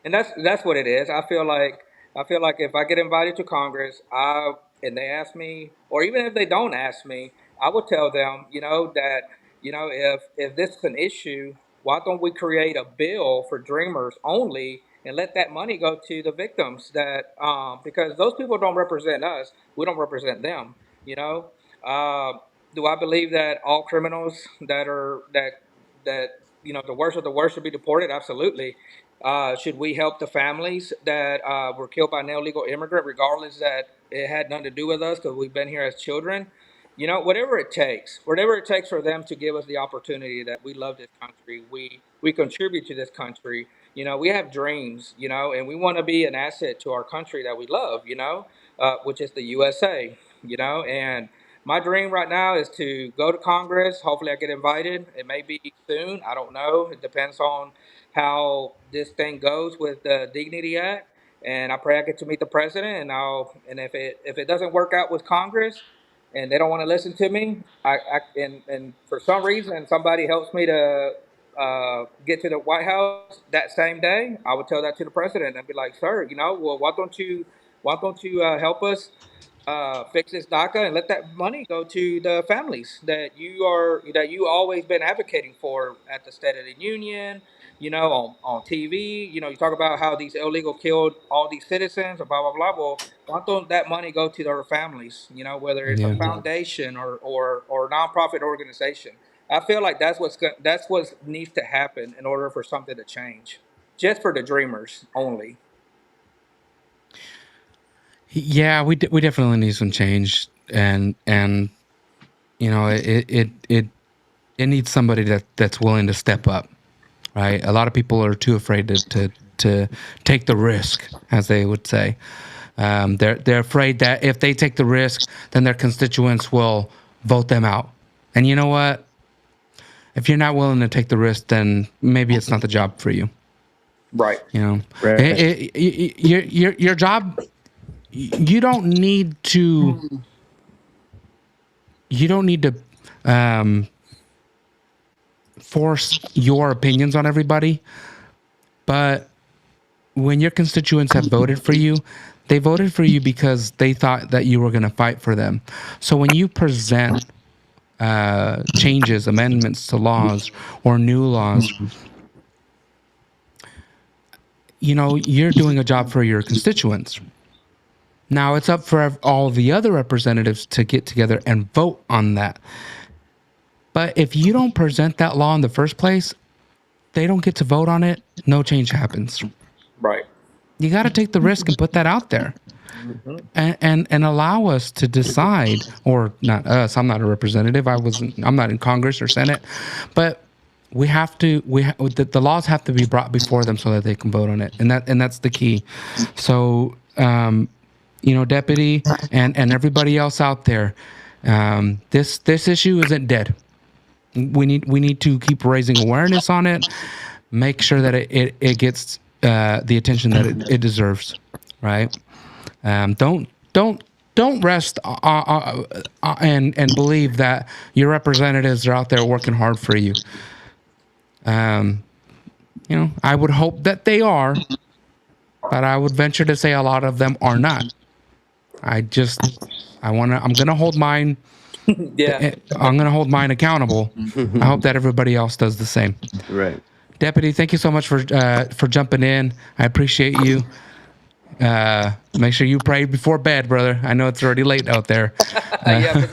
that's what it is. I feel like if I get invited to Congress, and they ask me, or even if they don't ask me, I would tell them, that if this is an issue, why don't we create a bill for Dreamers only and let that money go to the victims that because those people don't represent us, we don't represent them. You know, uh, do I believe that all criminals that the worst of the worst should be deported? Absolutely. Should we help the families that were killed by an illegal immigrant, regardless that it had nothing to do with us because we've been here as children? Whatever it takes for them to give us the opportunity that we love this country, we contribute to this country. We have dreams, and we want to be an asset to our country that we love, which is the USA, and my dream right now is to go to Congress. Hopefully, I get invited. It may be soon. I don't know. It depends on how this thing goes with the Dignity Act. And I pray I get to meet the president. And if it doesn't work out with Congress, and they don't want to listen to me, and for some reason somebody helps me to get to the White House that same day, I would tell that to the president and be like, sir, well, why don't you help us fix this DACA and let that money go to the families that you always been advocating for at the State of the Union, on TV. You talk about how these illegal killed all these citizens, or blah blah blah. Well, why don't that money go to their families? Whether it's a Yeah. foundation or a nonprofit organization. I feel like that's what needs to happen in order for something to change, just for the dreamers only. Yeah, we definitely need some change, and it needs somebody that's willing to step up, right? A lot of people are too afraid to take the risk, as they would say. They're afraid that if they take the risk, then their constituents will vote them out. And you know what? If you're not willing to take the risk, then maybe it's not the job for you. Right. Right. Your job. You don't need to. You don't need to force your opinions on everybody. But when your constituents have voted for you, they voted for you because they thought that you were going to fight for them. So when you present changes, amendments to laws or new laws, you're doing a job for your constituents. Now it's up for all the other representatives to get together and vote on that. But if you don't present that law in the first place, they don't get to vote on it. No change happens. Right. You got to take the risk and put that out there. And allow us to decide, or not us. I'm not a representative. I'm not in Congress or Senate, but we have to. The laws have to be brought before them so that they can vote on it, and that's the key. So, Deputy and everybody else out there, this issue isn't dead. We need to keep raising awareness on it. Make sure that it gets the attention that it deserves. Right. Don't rest and believe that your representatives are out there working hard for you. I would hope that they are, but I would venture to say a lot of them are not. I'm gonna hold mine. Yeah. I'm gonna hold mine accountable. I hope that everybody else does the same. Right. Deputy, thank you so much for jumping in. I appreciate you. Make sure you pray before bed, brother. I know it's already late out there. Yeah,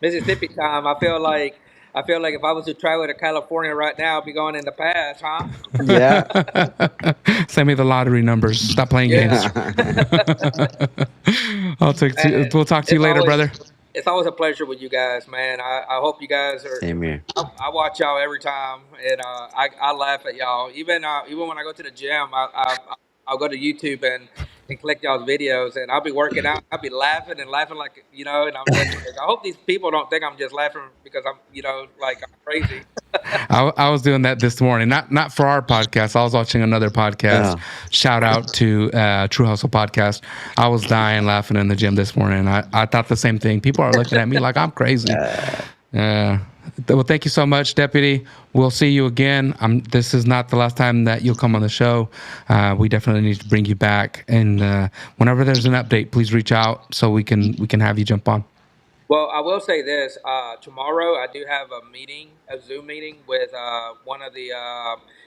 Mississippi time. I feel like if I was to travel to California right now, I'd be going in the past, huh? Yeah. Send me the lottery numbers. Stop playing games. We'll talk to you later, brother. It's always a pleasure with you guys, man. I hope you guys are. Same here. I watch y'all every time, and I laugh at y'all. Even when I go to the gym, I'll go to YouTube and click y'all's videos, and I'll be working out. I'll be laughing like, and I'm just like, I hope these people don't think I'm just laughing because I'm, like I'm crazy. I was doing that this morning, not for our podcast. I was watching another podcast. Yeah. Shout out to True Hustle podcast. I was dying laughing in the gym this morning. I thought the same thing. People are looking at me like I'm crazy. Well, thank you so much, Deputy. We'll see you again. This is not the last time that you'll come on the show. We definitely need to bring you back. And whenever there's an update, please reach out so we can have you jump on. Well, I will say this. Tomorrow, I do have a Zoom meeting with one of the.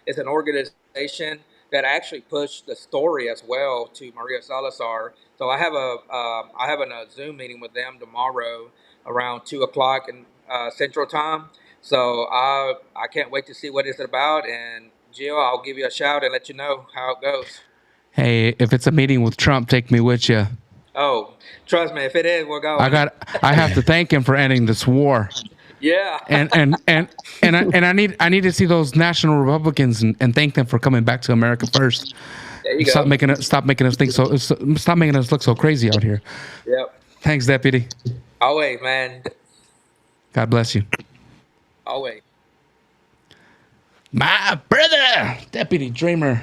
It's an organization that actually pushed the story as well to Maria Salazar. So I have a Zoom meeting with them tomorrow around 2:00 in Central Time. So I can't wait to see what it's about. And Gio, I'll give you a shout and let you know how it goes. Hey, if it's a meeting with Trump, take me with you. Oh, trust me, if it is, we're going. I have to thank him for ending this war. Yeah. And I need to see those national Republicans and thank them for coming back to America first. There you go. Stop making us look so crazy out here. Yep. Thanks, Deputy. Always, man. God bless you. Always. My brother, Deputy Dreamer.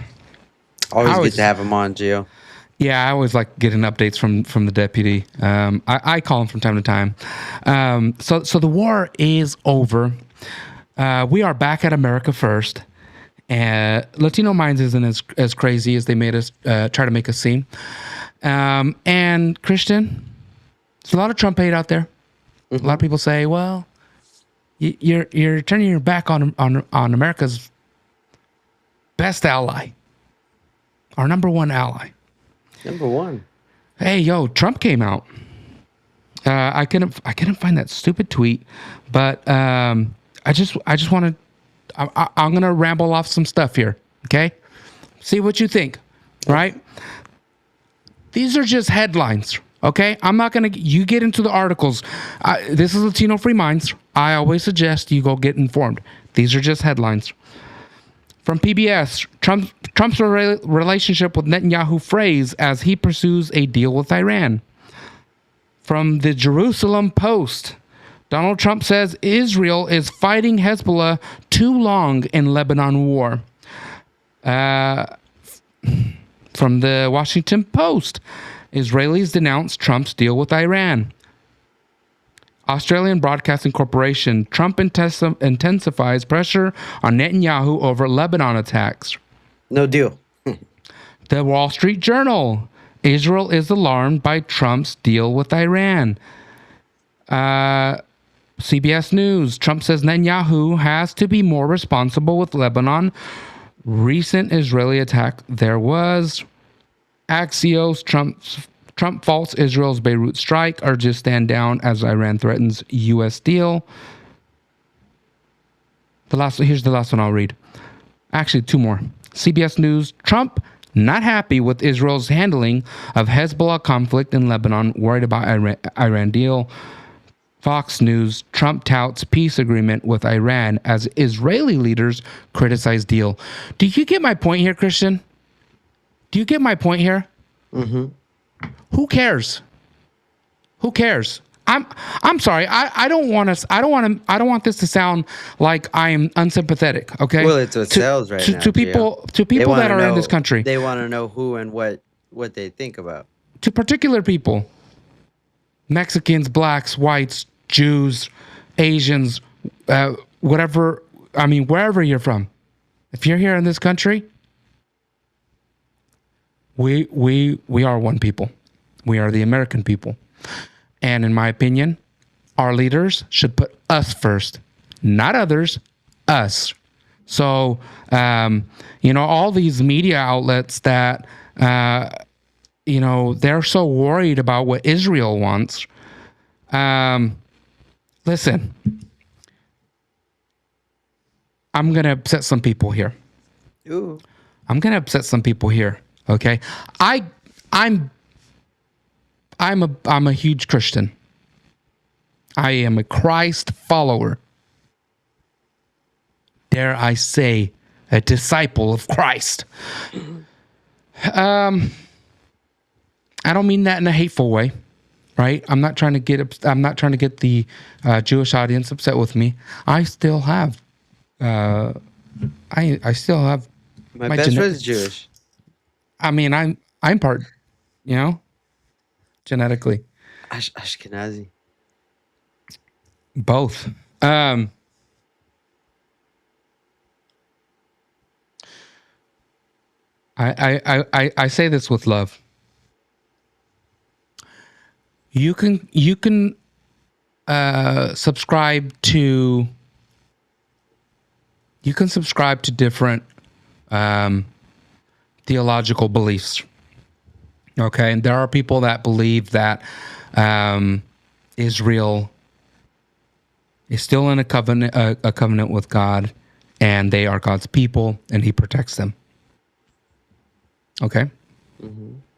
Always good to have him on, Gio. Yeah, I always like getting updates from the deputy. I call him from time to time. So the war is over. We are back at America first. Latino Minds isn't as crazy as they made us try to make us seem. And Christian, there's a lot of Trump hate out there. Mm-hmm. A lot of people say, "Well, you're turning your back on America's best ally, our number one ally." Number one. Hey, yo, Trump came out. I couldn't find that stupid tweet, but I just want to. I'm gonna ramble off some stuff here. Okay, see what you think. Right? These are just headlines. Okay, I'm not gonna. You get into the articles. This is Latino Free Minds. I always suggest you go get informed. These are just headlines. From PBS, Trump's relationship with Netanyahu frays as he pursues a deal with Iran. From the Jerusalem Post, Donald Trump says Israel is fighting Hezbollah too long in Lebanon war. From the Washington Post, Israelis denounce Trump's deal with Iran. Australian Broadcasting Corporation, Trump intensifies pressure on Netanyahu over Lebanon attacks. No deal. The Wall Street Journal, Israel is alarmed by Trump's deal with Iran. CBS News, Trump says Netanyahu has to be more responsible with Lebanon. Recent Israeli attack there was. Axios, Trump faults Israel's Beirut strike, urges stand down as Iran threatens U.S. deal. Here's the last one I'll read. Actually, two more. CBS News, Trump not happy with Israel's handling of Hezbollah conflict in Lebanon, worried about Iran deal. Fox News, Trump touts peace agreement with Iran as Israeli leaders criticize deal. Do you get my point here, Christian? Do you get my point here? Mm-hmm. Who cares? Who cares? I'm sorry. I don't want this to sound like I'm unsympathetic. Okay. Well, it's what sells right now. To people that are in this country. They want to know who and what they think about. To particular people, Mexicans, blacks, whites, Jews, Asians, whatever. I mean, wherever you're from, if you're here in this country, we are one people. We are the American people. And in my opinion, our leaders should put us first, not others, us. So, all these media outlets that, they're so worried about what Israel wants. Listen, I'm going to upset some people here. Ooh. I'm going to upset some people here. Okay. I'm a huge Christian. I am a Christ follower. Dare I say, a disciple of Christ. I don't mean that in a hateful way, right? I'm not trying to get the Jewish audience upset with me. I still have, I still have my best friend's Jewish. I mean, I'm part, genetically. Ashkenazi. Both. I say this with love. You can subscribe to different theological beliefs. Okay, and there are people that believe that Israel is still in a covenant with God, and they are God's people, and He protects them. Okay,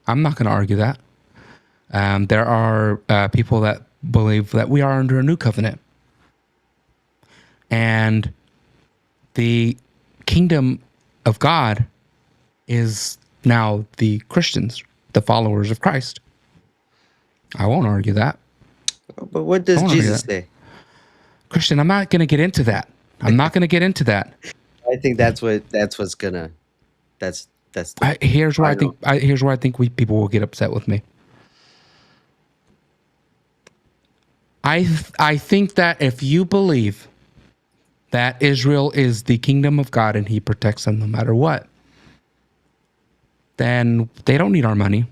I'm not going to argue that. There are people that believe that we are under a new covenant, and the kingdom of God is now the Christians, the followers of Christ. I won't argue that. But what does Jesus say? Christian, I'm not going to get into that. I'm not going to get into that. I think that's what's gonna. Here's where I think people will get upset with me. I think that if you believe that Israel is the kingdom of God and He protects them no matter what, then they don't need our money.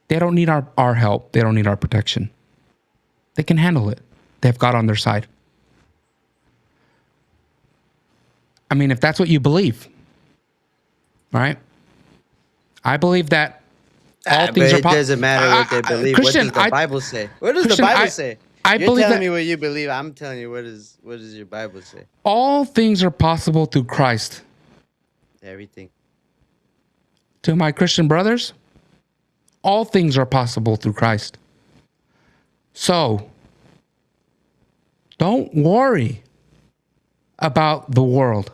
They don't need our help. They don't need our protection. They can handle it. They have God on their side. I mean, if that's what you believe, right? I believe that all things are possible. It doesn't matter what they believe. Christian, what does the Bible say? What does the Bible say? You're telling me what you believe. I'm telling you what does your Bible say? All things are possible through Christ. Everything. To my Christian brothers, all things are possible through Christ. So, don't worry about the world.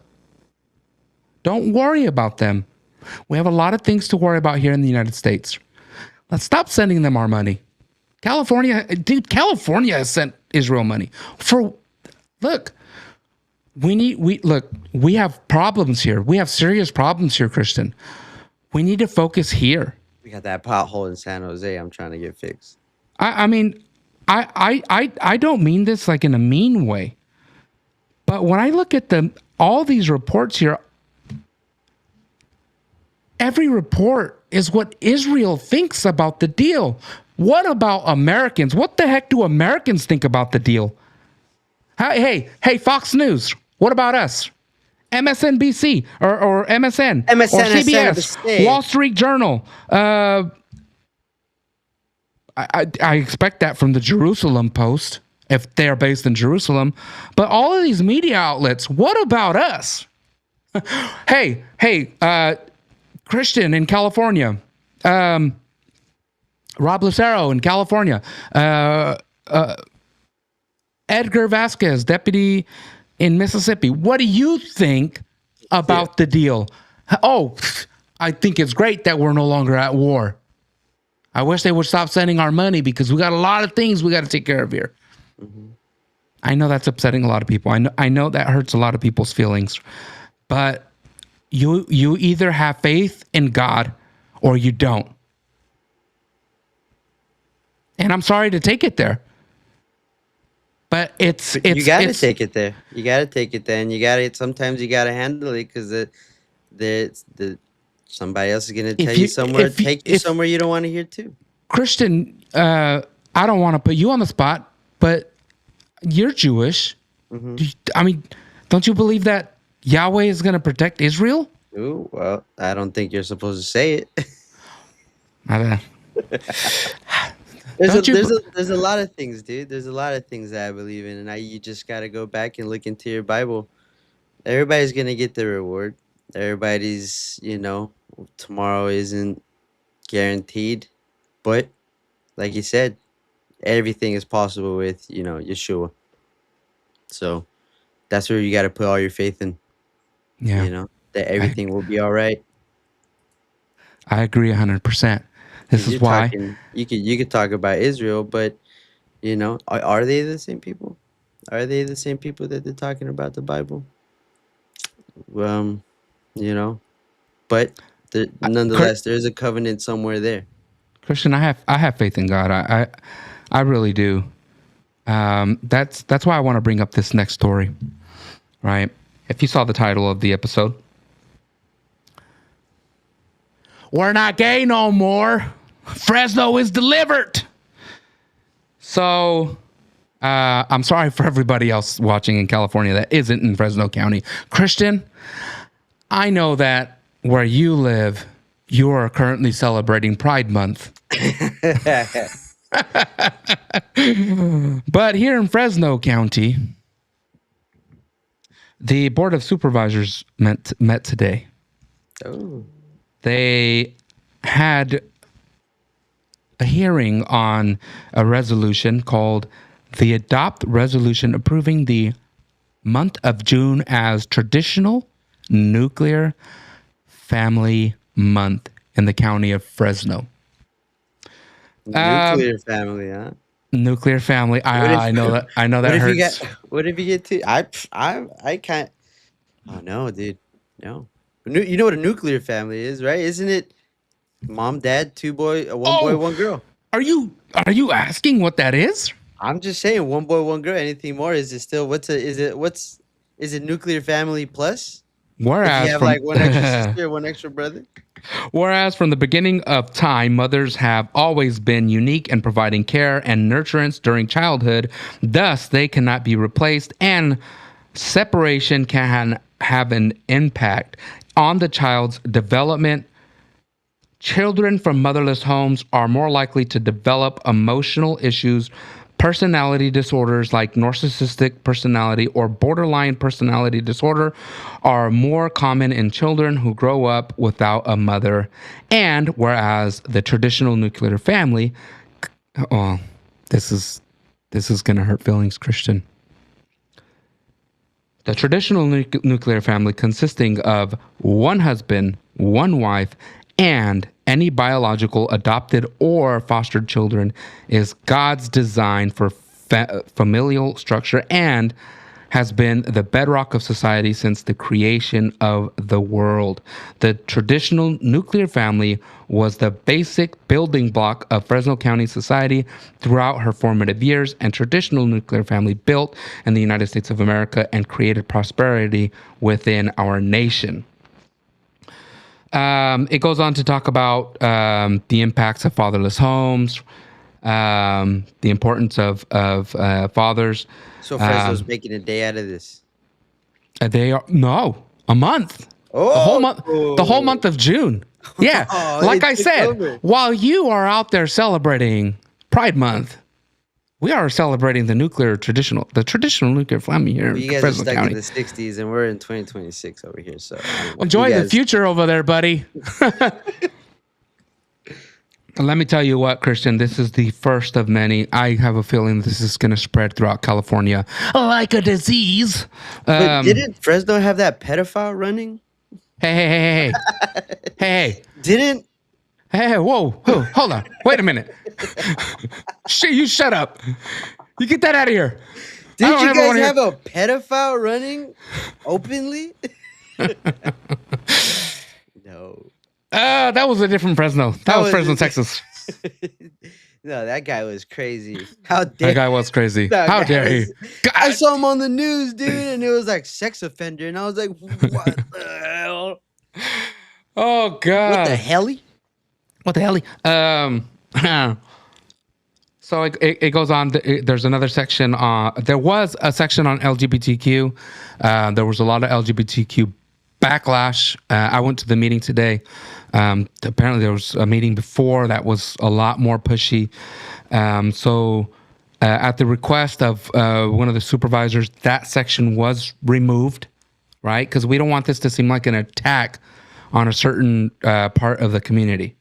Don't worry about them. We have a lot of things to worry about here in the United States. Let's stop sending them our money. California has sent Israel money. We have problems here. We have serious problems here, Christian. We need to focus here. We got that pothole in San Jose I'm trying to get fixed. I mean, I don't mean this like in a mean way. But when I look at all these reports here, every report is what Israel thinks about the deal. What about Americans? What the heck do Americans think about the deal? Hey, Fox News, what about us? MSNBC or MSN or CBS, Wall Street Journal. I expect that from the Jerusalem Post, if they're based in Jerusalem. But all of these media outlets, what about us? Hey, Christian in California, Rob Lucero in California, Edgar Vasquez, deputy in Mississippi. What do you think about the deal? Oh, I think it's great that we're no longer at war. I wish they would stop sending our money because we got a lot of things we got to take care of here. Mm-hmm. I know that's upsetting a lot of people. I know that hurts a lot of people's feelings, but you either have faith in God or you don't. And I'm sorry to take it there, but it's you got to take it there. You got to take it there, and sometimes you got to handle it because somebody else is going to tell you somewhere, take you somewhere you don't want to hear too. Christian, I don't want to put you on the spot, but you're Jewish. Mm-hmm. Don't you believe that Yahweh is going to protect Israel? Ooh, well, I don't think you're supposed to say it. There's a lot of things, dude. There's a lot of things that I believe in, and you just got to go back and look into your Bible. Everybody's going to get their reward. Everybody's, tomorrow isn't guaranteed, but like you said, everything is possible with, Yeshua. So that's where you got to put all your faith in. Yeah. That everything will be all right. I agree 100%. This is why you could talk about Israel, but are they the same people? Are they the same people that they're talking about the Bible? But nonetheless, there's a covenant somewhere there. Christian, I have faith in God. I really do. That's why I want to bring up this next story, right? If you saw the title of the episode, we're not gay no more. Fresno is delivered. So, I'm sorry for everybody else watching in California that isn't in Fresno County. Christian, I know that where you live, you are currently celebrating Pride Month. But here in Fresno County, the Board of Supervisors met today. Oh. They had a hearing on a resolution called the Adopt Resolution approving the month of June as traditional nuclear family month in the county of Fresno. Nuclear family, huh? Nuclear family. I know that hurts. What if you get to? I can't. Oh no, dude. No. You know what a nuclear family is, right? Isn't it mom, dad, one boy, one girl? Are you asking what that is? I'm just saying, one boy, one girl. Anything more? Is it still is it nuclear family plus? Whereas if you have like one extra sister, one extra brother. Whereas from the beginning of time, mothers have always been unique in providing care and nurturance during childhood. Thus, they cannot be replaced, and separation can have an impact on the child's development. Children from motherless homes are more likely to develop emotional issues, Personality disorders like narcissistic personality or borderline personality disorder are more common in children who grow up without a mother. And whereas the traditional nuclear family, oh, this is going to hurt feelings, Christian. The traditional nuclear family consisting of one husband, one wife, and any biological, adopted, or fostered children is God's design for familial structure and has been the bedrock of society since the creation of the world. The traditional nuclear family was the basic building block of Fresno County society throughout her formative years, and traditional nuclear family built in the United States of America and created prosperity within our nation. It goes on to talk about the impacts of fatherless homes, the importance of fathers. So Fresno's making a day out of this. They are a month. Oh, the whole month of June. Yeah, like I said, while you are out there celebrating Pride Month, we are celebrating the traditional nuclear family here in Fresno County. You guys are stuck in the 60s, and we're in 2026 over here. So enjoy the future over there, buddy. Let me tell you what, Christian, this is the first of many. I have a feeling this is going to spread throughout California like a disease. But didn't Fresno have that pedophile running? Hey. Didn't? Hey, whoa, hold on. Wait a minute. You shut up. You get that out of here. Didn't you guys have a pedophile running openly? No. That was a different Fresno. That was Fresno, Texas. No, that guy was crazy. How dare that guy was crazy. How dare he? I saw him on the news, dude, and it was like sex offender, and I was like, what the hell? Oh God! What the hell? What the hell? So it goes on. There's another section. There was a section on LGBTQ. There was a lot of LGBTQ backlash. I went to the meeting today. Apparently there was a meeting before that was a lot more pushy. So at the request of one of the supervisors, that section was removed, right? Because we don't want this to seem like an attack on a certain part of the community.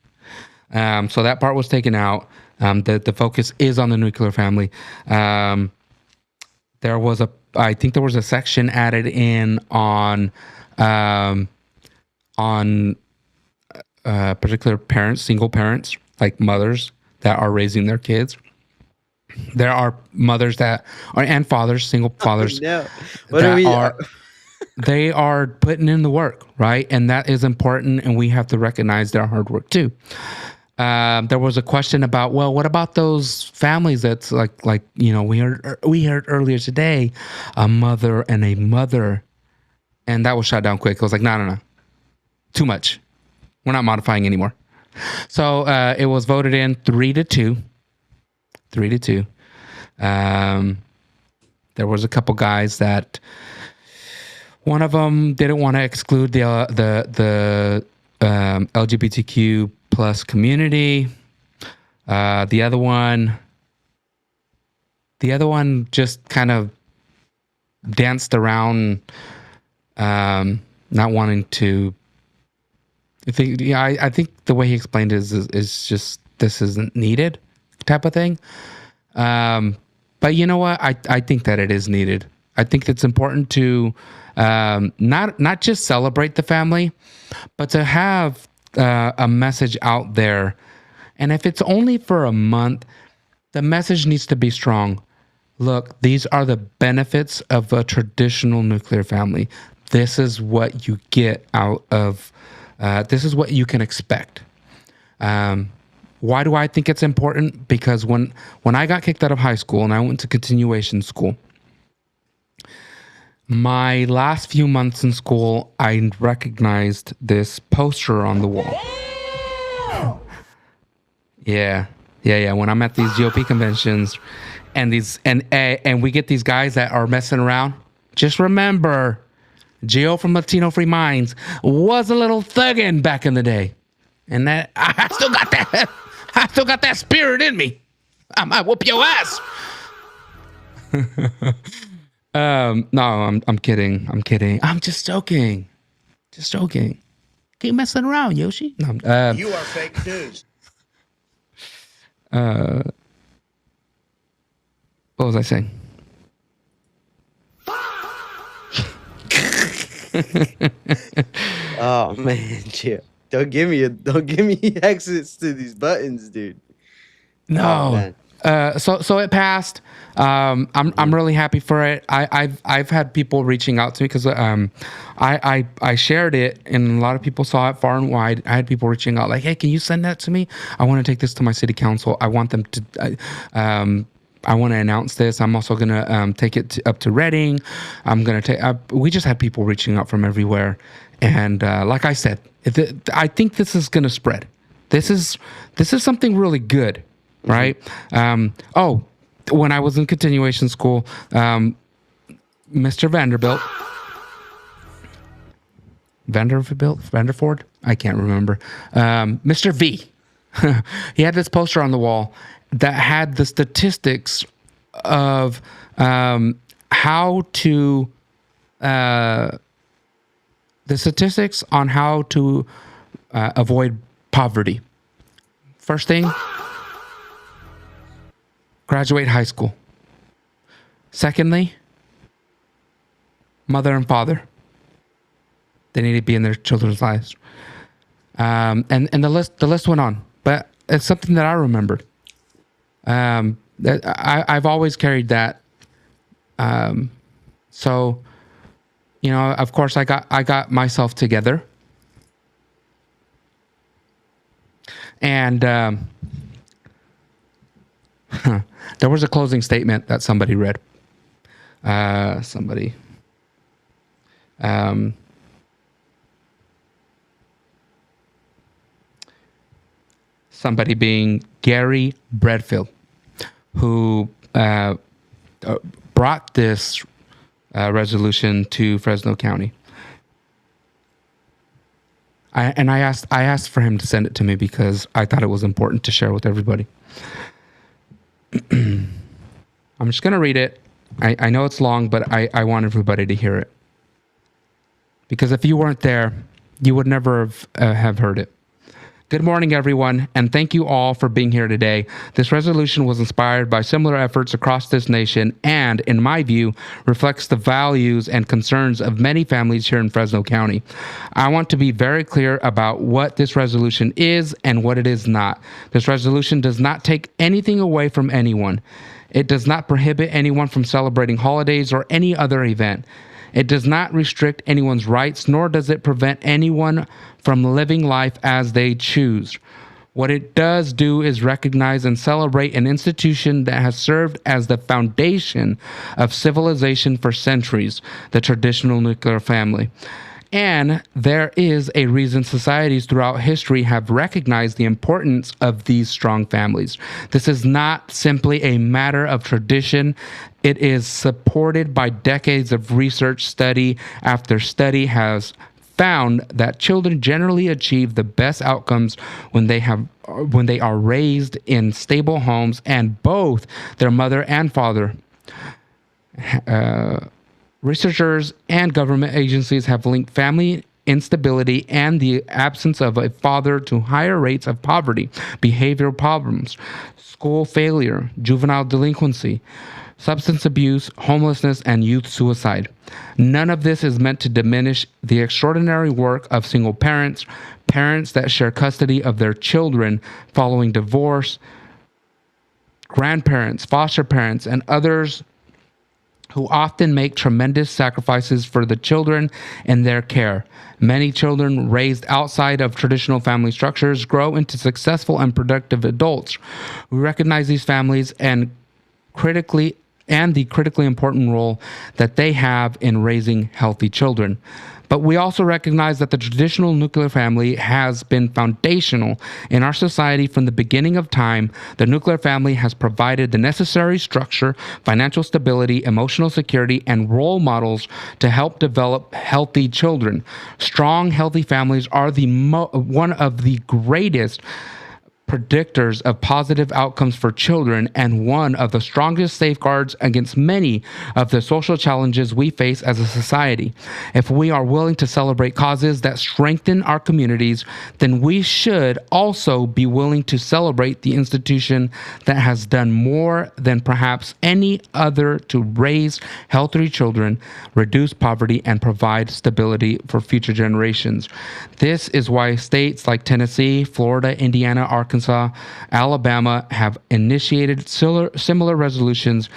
So that part was taken out. The focus is on the nuclear family. I think there was a section added in on particular parents, single parents, like mothers that are raising their kids. There are mothers and fathers, single fathers. No. They are putting in the work, right? And that is important, and we have to recognize their hard work too. There was a question about, well, what about those families that's like we heard earlier today, a mother and a mother, and that was shot down quick. I was like, no, too much. We're not modifying anymore. So it was voted in 3-2. 3-2. There was a couple guys that one of them didn't want to exclude the LGBTQ plus community. The other one just kind of danced around, not wanting to. I think the way he explained it is just this isn't needed type of thing. But you know what? I think that it is needed. I think it's important to not just celebrate the family, but to have a message out there. And if it's only for a month, the message needs to be strong. Look, these are the benefits of a traditional nuclear family. This is what you get out of. This is what you can expect. Why do I think it's important? Because when I got kicked out of high school and I went to continuation school, my last few months in school, I recognized this poster on the wall. Yeah. When I'm at these GOP conventions and we get these guys that are messing around, just remember, Gio from Latino Free Minds was a little thuggin' back in the day, and that I still got that spirit in me. I might whoop your ass. No, I'm kidding. I'm kidding. I'm just joking. Just joking. Keep messing around, Yoshi. No, you are fake news. What was I saying? Oh man, Chip. Don't give me access to these buttons, dude. No. So it passed. I'm really happy for it. I've had people reaching out to me because I shared it and a lot of people saw it far and wide. I had people reaching out like, hey, can you send that to me? I want to take this to my city council. I want them to. I want to announce this. I'm also gonna take it up to Reading. I'm gonna take. We just had people reaching out from everywhere, and like I said, I think this is gonna spread. This is something really good. Right. When I was in continuation school, Mr. Vanderford, I can't remember. Mr. V, he had this poster on the wall that had the statistics of how to avoid poverty. First thing, graduate high school. Secondly, mother and father. They need to be in their children's lives. And the list went on. But it's something that I remembered. I've always carried that. So, of course I got myself together. And there was a closing statement that somebody read. Somebody being Gary Bradfield, who brought this resolution to Fresno County. I asked for him to send it to me because I thought it was important to share with everybody. I'm just going to read it. I know it's long, but I want everybody to hear it. Because if you weren't there, you would never have heard it. Good morning, everyone, and thank you all for being here today. This resolution was inspired by similar efforts across this nation and, in my view, reflects the values and concerns of many families here in Fresno County. I want to be very clear about what this resolution is and what it is not. This resolution does not take anything away from anyone. It does not prohibit anyone from celebrating holidays or any other event. It does not restrict anyone's rights, nor does it prevent anyone from living life as they choose. What it does do is recognize and celebrate an institution that has served as the foundation of civilization for centuries, the traditional nuclear family. And there is a reason societies throughout history have recognized the importance of these strong families. This is not simply a matter of tradition. It is supported by decades of research. Study after study has found that children generally achieve the best outcomes when they are raised in stable homes and both their mother and father. Researchers and government agencies have linked family instability and the absence of a father to higher rates of poverty, behavioral problems, school failure, juvenile delinquency, substance abuse, homelessness, and youth suicide. None of this is meant to diminish the extraordinary work of single parents, parents that share custody of their children following divorce, grandparents, foster parents, and others who often make tremendous sacrifices for the children in their care. Many children raised outside of traditional family structures grow into successful and productive adults. We recognize these families and the critically important role that they have in raising healthy children. But we also recognize that the traditional nuclear family has been foundational in our society from the beginning of time. The nuclear family has provided the necessary structure, financial stability, emotional security, and role models to help develop healthy children. Strong, healthy families are one of the greatest predictors of positive outcomes for children and one of the strongest safeguards against many of the social challenges we face as a society. If we are willing to celebrate causes that strengthen our communities, then we should also be willing to celebrate the institution that has done more than perhaps any other to raise healthy children, reduce poverty, and provide stability for future generations. This is why states like Tennessee, Florida, Indiana, Arkansas, Alabama have initiated similar resolutions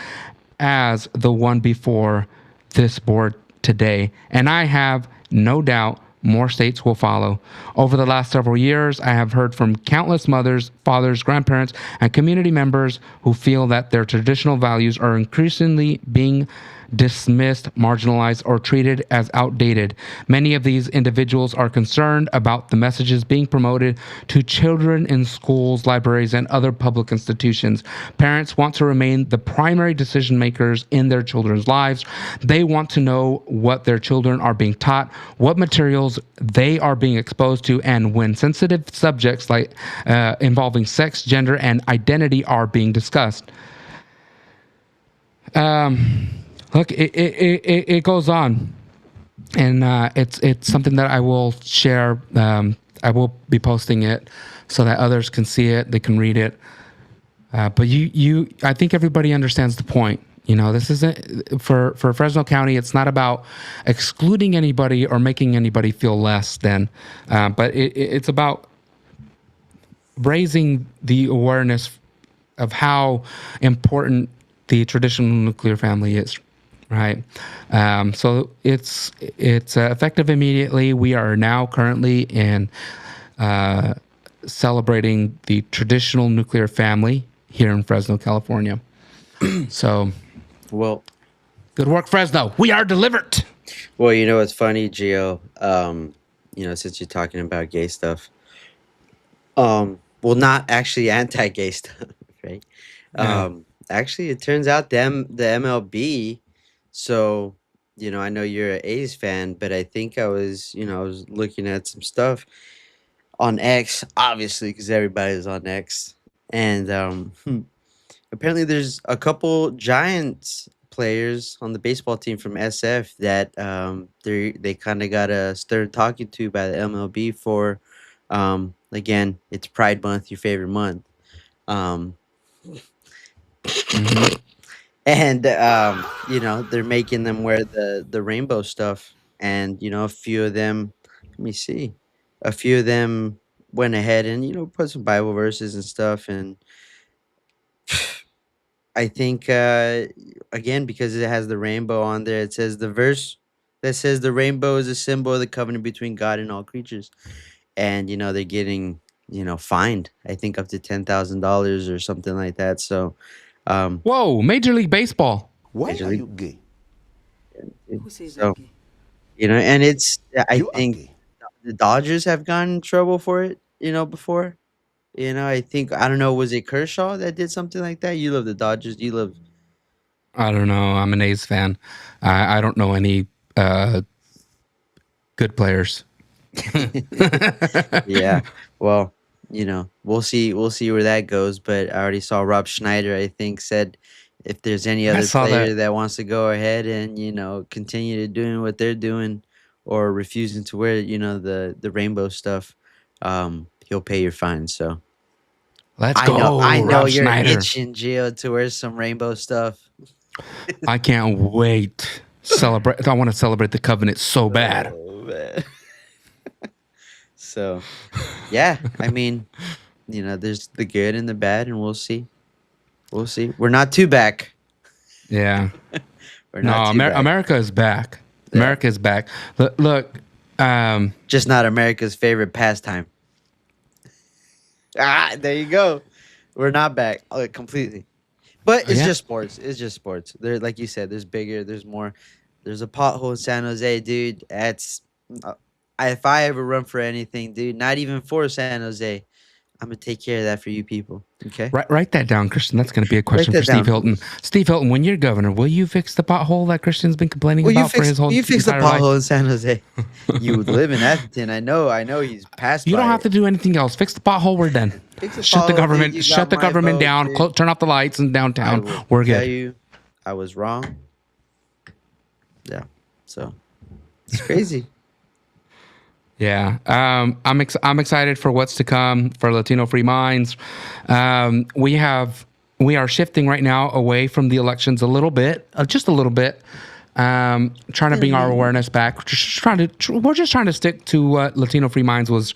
as the one before this board today. And I have no doubt more states will follow. Over the last several years, I have heard from countless mothers, fathers, grandparents, and community members who feel that their traditional values are increasingly being dismissed, marginalized, or treated as outdated. Many of these individuals are concerned about the messages being promoted to children in schools, libraries, and other public institutions. Parents want to remain the primary decision makers in their children's lives. They want to know what their children are being taught, what materials they are being exposed to, and when sensitive subjects like involving sex, gender, and identity are being discussed. Look, it goes on, and it's something that I will share. I will be posting it so that others can see it, they can read it. But I think everybody understands the point. You know, this isn't for Fresno County. It's not about excluding anybody or making anybody feel less than, but it's about raising the awareness of how important the traditional nuclear family is. Right. So it's effective immediately. We are now currently in celebrating the traditional nuclear family here in Fresno, California. So, well, good work, Fresno. We are delivered. Well, you know what's funny, Gio? Since you're talking about gay stuff, well, not actually anti-gay stuff, right? Yeah. Actually, it turns out the MLB. So, I know you're an A's fan, but I think I was looking at some stuff on X, obviously, because everybody's on X, and apparently there's a couple Giants players on the baseball team from SF that they kind of got a stern talking to by the MLB for, again, it's Pride Month, your favorite month. Mhm. And they're making them wear the rainbow stuff, and a few of them, let me see, a few of them went ahead and put some Bible verses and stuff, and I think again, because it has the rainbow on there, it says the verse that says the rainbow is a symbol of the covenant between God and all creatures, and they're getting fined, I think, up to $10,000 or something like that. So Whoa, Major League Baseball. Why Major are League- you gay? Who says So, that gay? and it's, I You are think gay. the Dodgers have gotten in trouble for it, before. I think, I don't know, was it Kershaw that did something like that? You love the Dodgers. You love. I don't know. I'm an A's fan. I don't know any good players. Yeah. Well, we'll see. We'll see where that goes. But I already saw Rob Schneider, I think, said if there's any I other saw player that. that wants to go ahead and continue to doing what they're doing, or refusing to wear the rainbow stuff, he'll pay your fine. So Let's I go, know Rob you're Schneider. itching, Gio, to wear some rainbow stuff. I can't wait. Celebrate. I want to celebrate the covenant so bad. Oh, man. So, yeah, I mean, there's the good and the bad, and we'll see. We'll see. We're not too back. Yeah. We're No, not too back. America is back. Yeah. America is back. Look, Just not America's favorite pastime. There you go. We're not back completely. But it's Yeah. just sports. It's just sports. There, like you said, there's bigger, there's more. There's a pothole in San Jose, dude. That's if I ever run for anything, dude, not even for San Jose, I'm gonna take care of that for you people. Okay. Write that down, Christian. That's going to be a question for Steve Hilton. Steve Hilton, when you're governor, will you fix the pothole that Christian's been complaining about for his whole you fix the entire pothole life? in San Jose. You live in Atherton. I know he's passed. You don't have to do anything else. Fix the pothole. We're done. Shut the government. Shut the government down. Turn off the lights in downtown. We're good. Tell you, I was wrong. Yeah. So it's crazy. Yeah, I'm excited for what's to come for Latino Free Minds. We are shifting right now away from the elections a little bit, just a little bit. Trying to bring our awareness back. We're just trying to stick to what Latino Free Minds was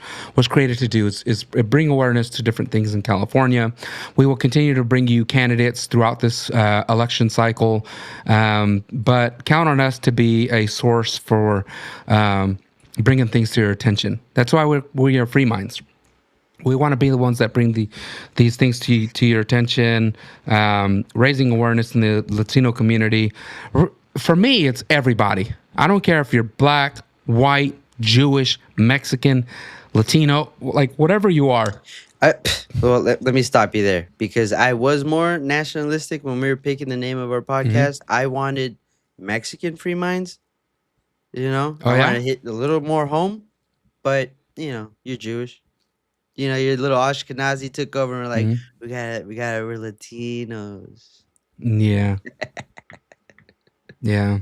created to do, is bring awareness to different things in California. We will continue to bring you candidates throughout this election cycle, but count on us to be a source for bringing things to your attention. That's why we are Free Minds. We want to be the ones that bring these things to your attention, raising awareness in the Latino community. For me, it's everybody. I don't care if you're black, white, Jewish, Mexican, Latino, like whatever you are. Well, let me stop you there, because I was more nationalistic when we were picking the name of our podcast. I wanted Mexican Free Minds. I want to hit a little more home, but you're Jewish. Your little Ashkenazi took over and we're like, we're Latinos. Yeah. Yeah.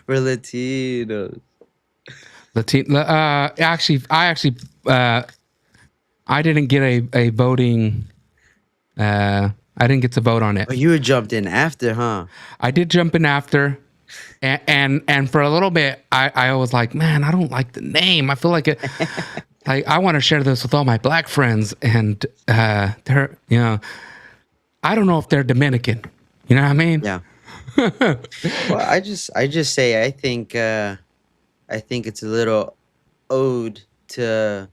We're Latinos. I didn't get a voting. I didn't get to vote on it. Oh, you were jumped in after, huh? I did jump in after. And for a little bit, I was like, man, I don't like the name. I feel like it. I want to share this with all my black friends, and they're, I don't know if they're Dominican. You know what I mean? Yeah. Well, I just say I think it's a little ode to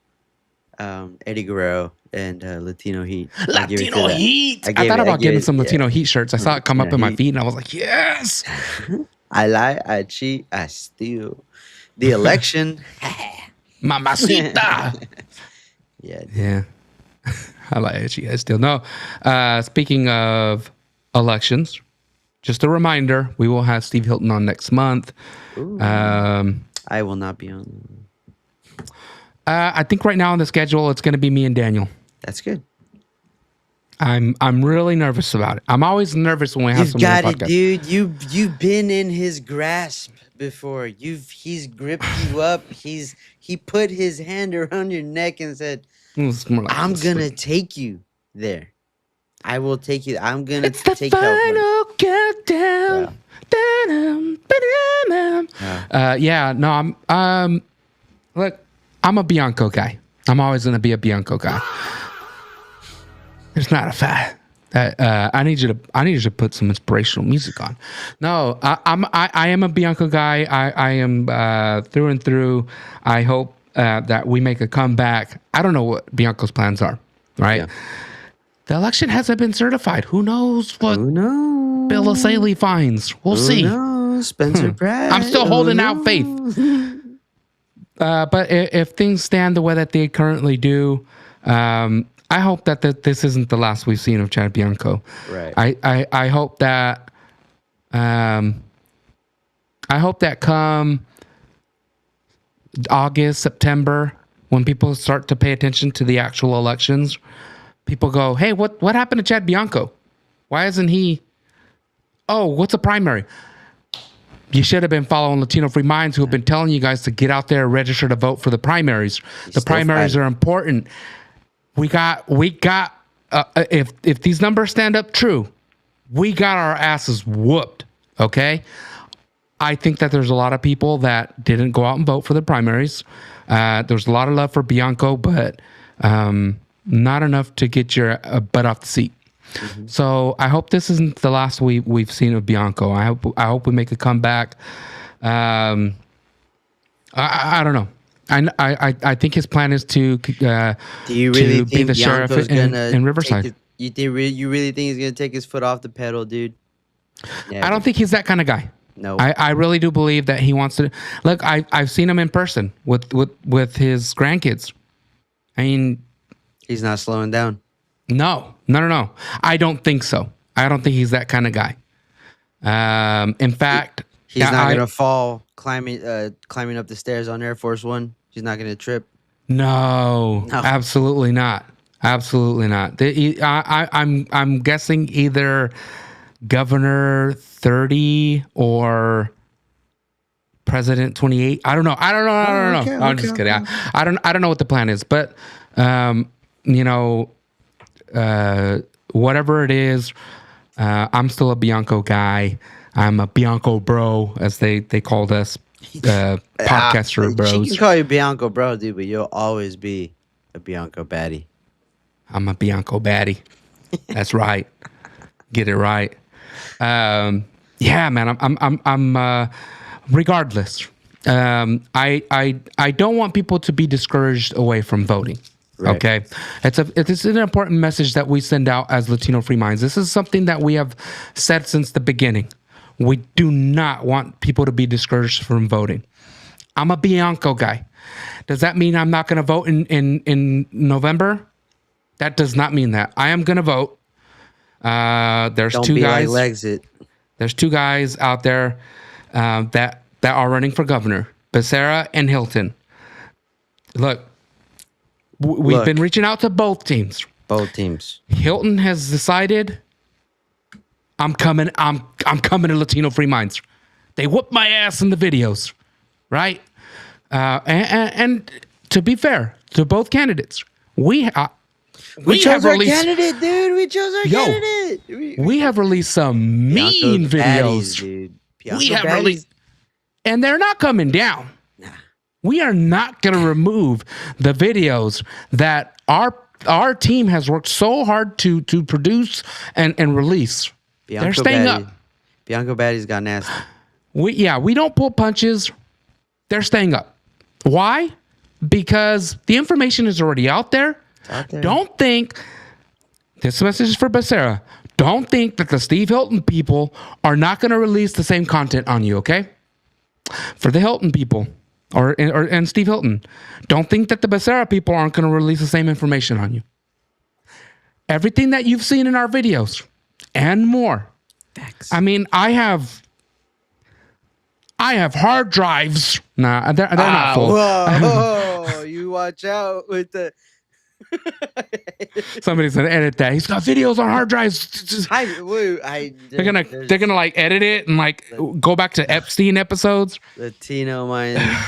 Eddie Guerrero and Latino Heat. Latino Heat. I thought about getting some Latino Heat shirts. I saw it come up in my feed, and I was like, yes. I lie, I cheat, I steal. The election. Mamacita. Yeah. I lie, I cheat, I steal. No. Speaking of elections, just a reminder, we will have Steve Hilton on next month. I will not be on. I think right now on the schedule, it's going to be me and Daniel. That's good. I'm really nervous about it. I'm always nervous when we have someone on the podcast. Dude. You've been in his grasp before. He's gripped you up. He put his hand around your neck and said, "I'm gonna take you there. I will take you. I'm gonna take help." It's the final countdown. Look, I'm a Bianco guy. I'm always gonna be a Bianco guy. It's not a fact. I need you to put some inspirational music on. No, I am a Bianco guy. I am through and through. I hope that we make a comeback. I don't know what Bianco's plans are. Right. Yeah. The election hasn't been certified. Who knows what Bill O'Saley finds? We'll see. Spencer Pratt. I'm still holding out faith. But if things stand the way that they currently do, I hope that this isn't the last we've seen of Chad Bianco. Right. I hope that come August, September, when people start to pay attention to the actual elections, people go, "Hey, what happened to Chad Bianco? Why isn't he? Oh, what's a primary?" You should have been following Latino Free Minds, who have been telling you guys to get out there and register to vote for the primaries. The primaries are important. We got. If these numbers stand up true, we got our asses whooped. Okay. I think that there's a lot of people that didn't go out and vote for the primaries. There's a lot of love for Bianco, but not enough to get your butt off the seat. Mm-hmm. So I hope this isn't the last we've seen of Bianco. I hope we make a comeback. I don't know. I think his plan is to do you really to be the sheriff in Riverside. You really think he's gonna take his foot off the pedal, dude? I don't think he's that kind of guy. No, I really do believe that he wants to. Look, I've seen him in person with his grandkids. I mean, He's not slowing down. No. I don't think so. I don't think he's that kind of guy. In fact, he's not gonna fall climbing up the stairs on Air Force One. He's not gonna trip. No, absolutely not. Absolutely not. I'm guessing either Governor 30 or President 28. I don't know. Okay, I'm just kidding. I don't know what the plan is, but whatever it is, I'm still a Bianco guy. I'm a Bianco bro, as they called us, podcaster bros. She can call you Bianco bro, dude, but you'll always be a Bianco baddie. I'm a Bianco baddie. That's right. Get it right. Yeah, man. I'm regardless. I don't want people to be discouraged away from voting. Right. Okay, it's an important message that we send out as Latino Free Minds. This is something that we have said since the beginning. We do not want people to be discouraged from voting. I'm a Bianco guy. Does that mean I'm not going to vote in November? That does not mean that. I am going to vote. There's Don't two be guys. like Lexit. There's two guys out there that are running for governor, Becerra and Hilton. Look, we've been reaching out to both teams. Both teams. Hilton has decided, I'm coming to Latino Free Minds. They whoop my ass in the videos, right? And to be fair to both candidates, we chose our candidate, dude. We chose our candidate. We have released some mean videos. Dude. We have released, and they're not coming down. Nah. We are not going to remove the videos that our team has worked so hard to produce and release. They're staying up. Bianco Baddie's got nasty. We don't pull punches. They're staying up. Why? Because the information is already out there. Don't think, this message is for Becerra, don't think that the Steve Hilton people are not going to release the same content on you, okay? For the Hilton people and Steve Hilton, don't think that the Becerra people aren't going to release the same information on you. Everything that you've seen in our videos and more. Facts. I mean, I have hard drives. Nah, they're not full. Whoa, you watch out with the... Somebody's gonna edit that. He's got videos on hard drives. They're gonna like edit it and like go back to Epstein episodes. Latino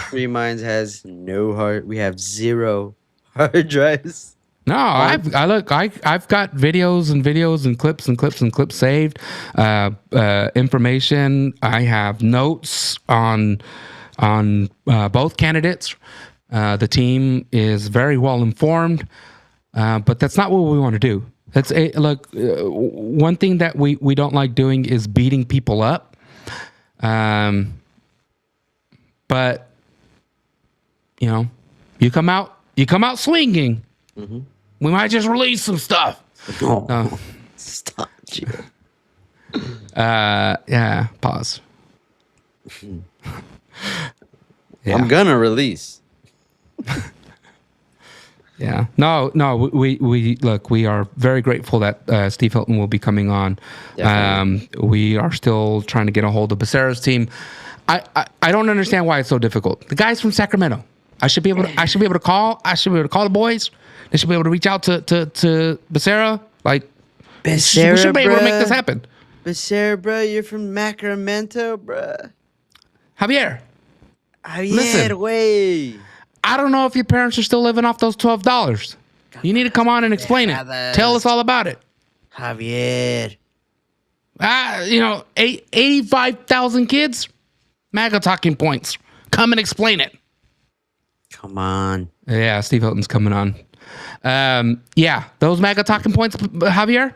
Free Minds has no heart. We have 0 hard drives. No, I've got videos and clips saved. Information. I have notes on both candidates. The team is very well informed, but that's not what we want to do. That's one thing that we don't like doing is beating people up. But you come out swinging. Mm-hmm. We might just release some stuff. Stop, Gio. Yeah. Pause. Yeah. I'm gonna release. Yeah. No. We look. We are very grateful that Steve Hilton will be coming on. We are still trying to get a hold of Becerra's team. I don't understand why it's so difficult. The guy's from Sacramento. I should be able to call the boys. They should be able to reach out to Becerra. Like, Becerra, we should be able to make this happen. Becerra, bro, you're from Sacramento, bro. Javier, listen, way. I don't know if your parents are still living off those $12. You need to come on and explain it. Tell us all about it. Javier. 85,000 kids. MAGA talking points. Come and explain it. Come on. Yeah, Steve Hilton's coming on. Those MAGA talking points, Javier.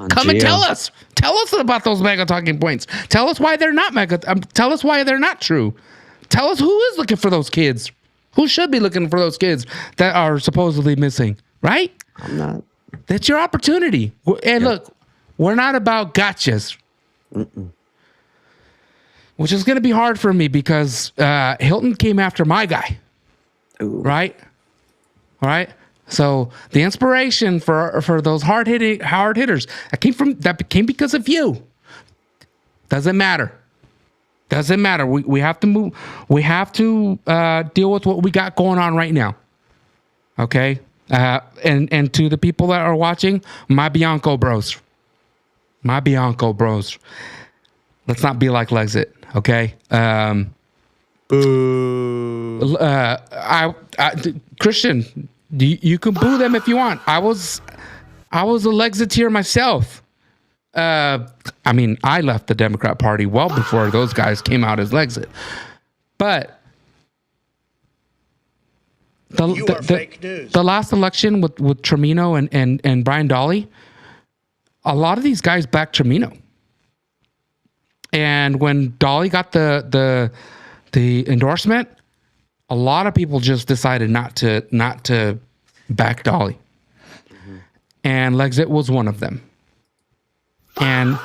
Come and tell us. Tell us about those MAGA talking points. Tell us why they're not MAGA. Tell us why they're not true. Tell us who is looking for those kids. Who should be looking for those kids that are supposedly missing, right? I'm not. That's your opportunity. And look, we're not about gotchas. Which is going to be hard for me because Hilton came after my guy. Ooh. Right? All right? So the inspiration for those hard hitters that came because of you. Doesn't matter. We have to move. We have to deal with what we got going on right now. Okay. And to the people that are watching, my Bianco bros. Let's not be like Lexit. Okay. Boo. Christian, you can boo them if you want. I was a Lexiteer myself. I mean, I left the Democrat Party well before those guys came out as Lexit. But the last election with Trimino and Brian Dahle, a lot of these guys backed Trimino. And when Dahle got the endorsement, a lot of people just decided not to back Dahle. Mm-hmm. And Lexit was one of them. And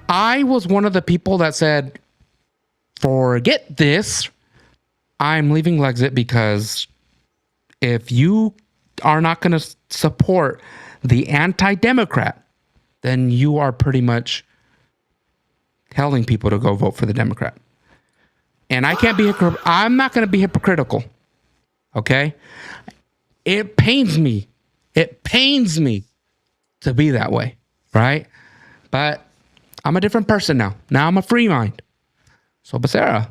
I was one of the people that said, forget this. I'm leaving Lexit because if you are not going to support the anti-Democrat, then you are pretty much telling people to go vote for the Democrat. And I can't be I'm not going to be hypocritical. Okay? It pains me. It pains me to be that way, right? But I'm a different person now. Now I'm a free mind. So Becerra.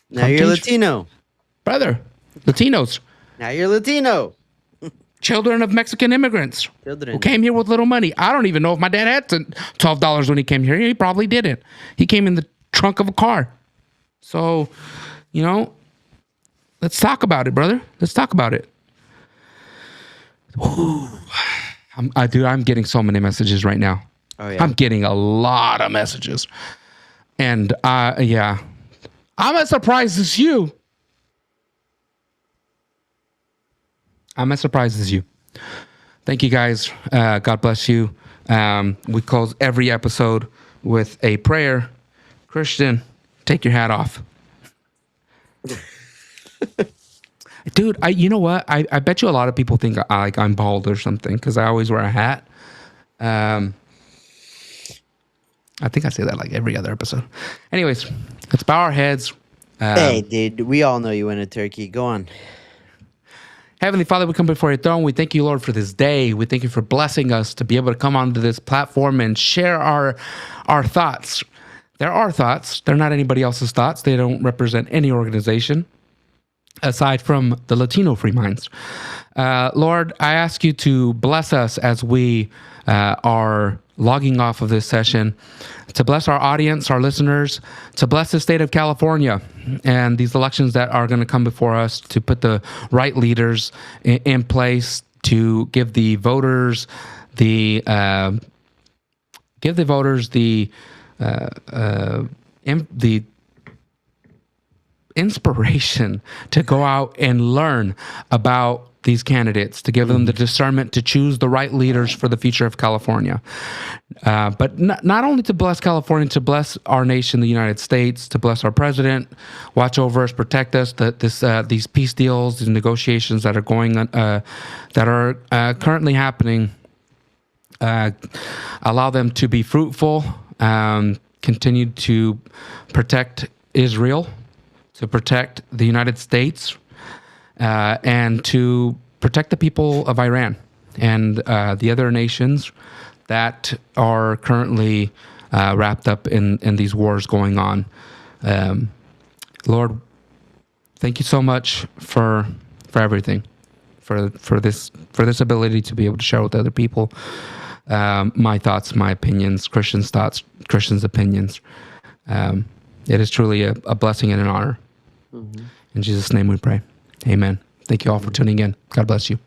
Now you're Latino. Brother, Latinos. Now you're Latino. Children of Mexican immigrants who came here with little money. I don't even know if my dad had $12 when he came here. He probably didn't. He came in the trunk of a car. So, let's talk about it, brother. Let's talk about it. I'm getting so many messages right now. Oh, yeah. I'm getting a lot of messages. And, yeah. I'm as surprised as you. Thank you, guys. God bless you. We close every episode with a prayer. Christian, take your hat off. Dude, you know what? I bet you a lot of people think I'm bald or something because I always wear a hat. I think I say that like every other episode. Anyways, let's bow our heads. Hey, dude, we all know you win a turkey. Go on. Heavenly Father, we come before your throne. We thank you, Lord, for this day. We thank you for blessing us to be able to come onto this platform and share our thoughts. They're our thoughts. They're not anybody else's thoughts. They don't represent any organization aside from the Latino Free Minds. Lord, I ask you to bless us as we are logging off of this session, to bless our audience, our listeners, to bless the state of California and these elections that are going to come before us, to put the right leaders in place, to give the voters the inspiration to go out and learn about these candidates, to give them the discernment to choose the right leaders for the future of California. But not only to bless California, to bless our nation, the United States, to bless our president, watch over us, protect us, these peace deals, these negotiations that are going on, that are currently happening, allow them to be fruitful, continue to protect Israel, to protect the United States, and to protect the people of Iran and the other nations that are currently wrapped up in these wars going on. Lord, thank you so much for everything, for this ability to be able to share with other people my thoughts, my opinions, Christian's thoughts, Christian's opinions. It is truly a blessing and an honor. Mm-hmm. In Jesus' name we pray. Amen. Thank you all for tuning in. God bless you.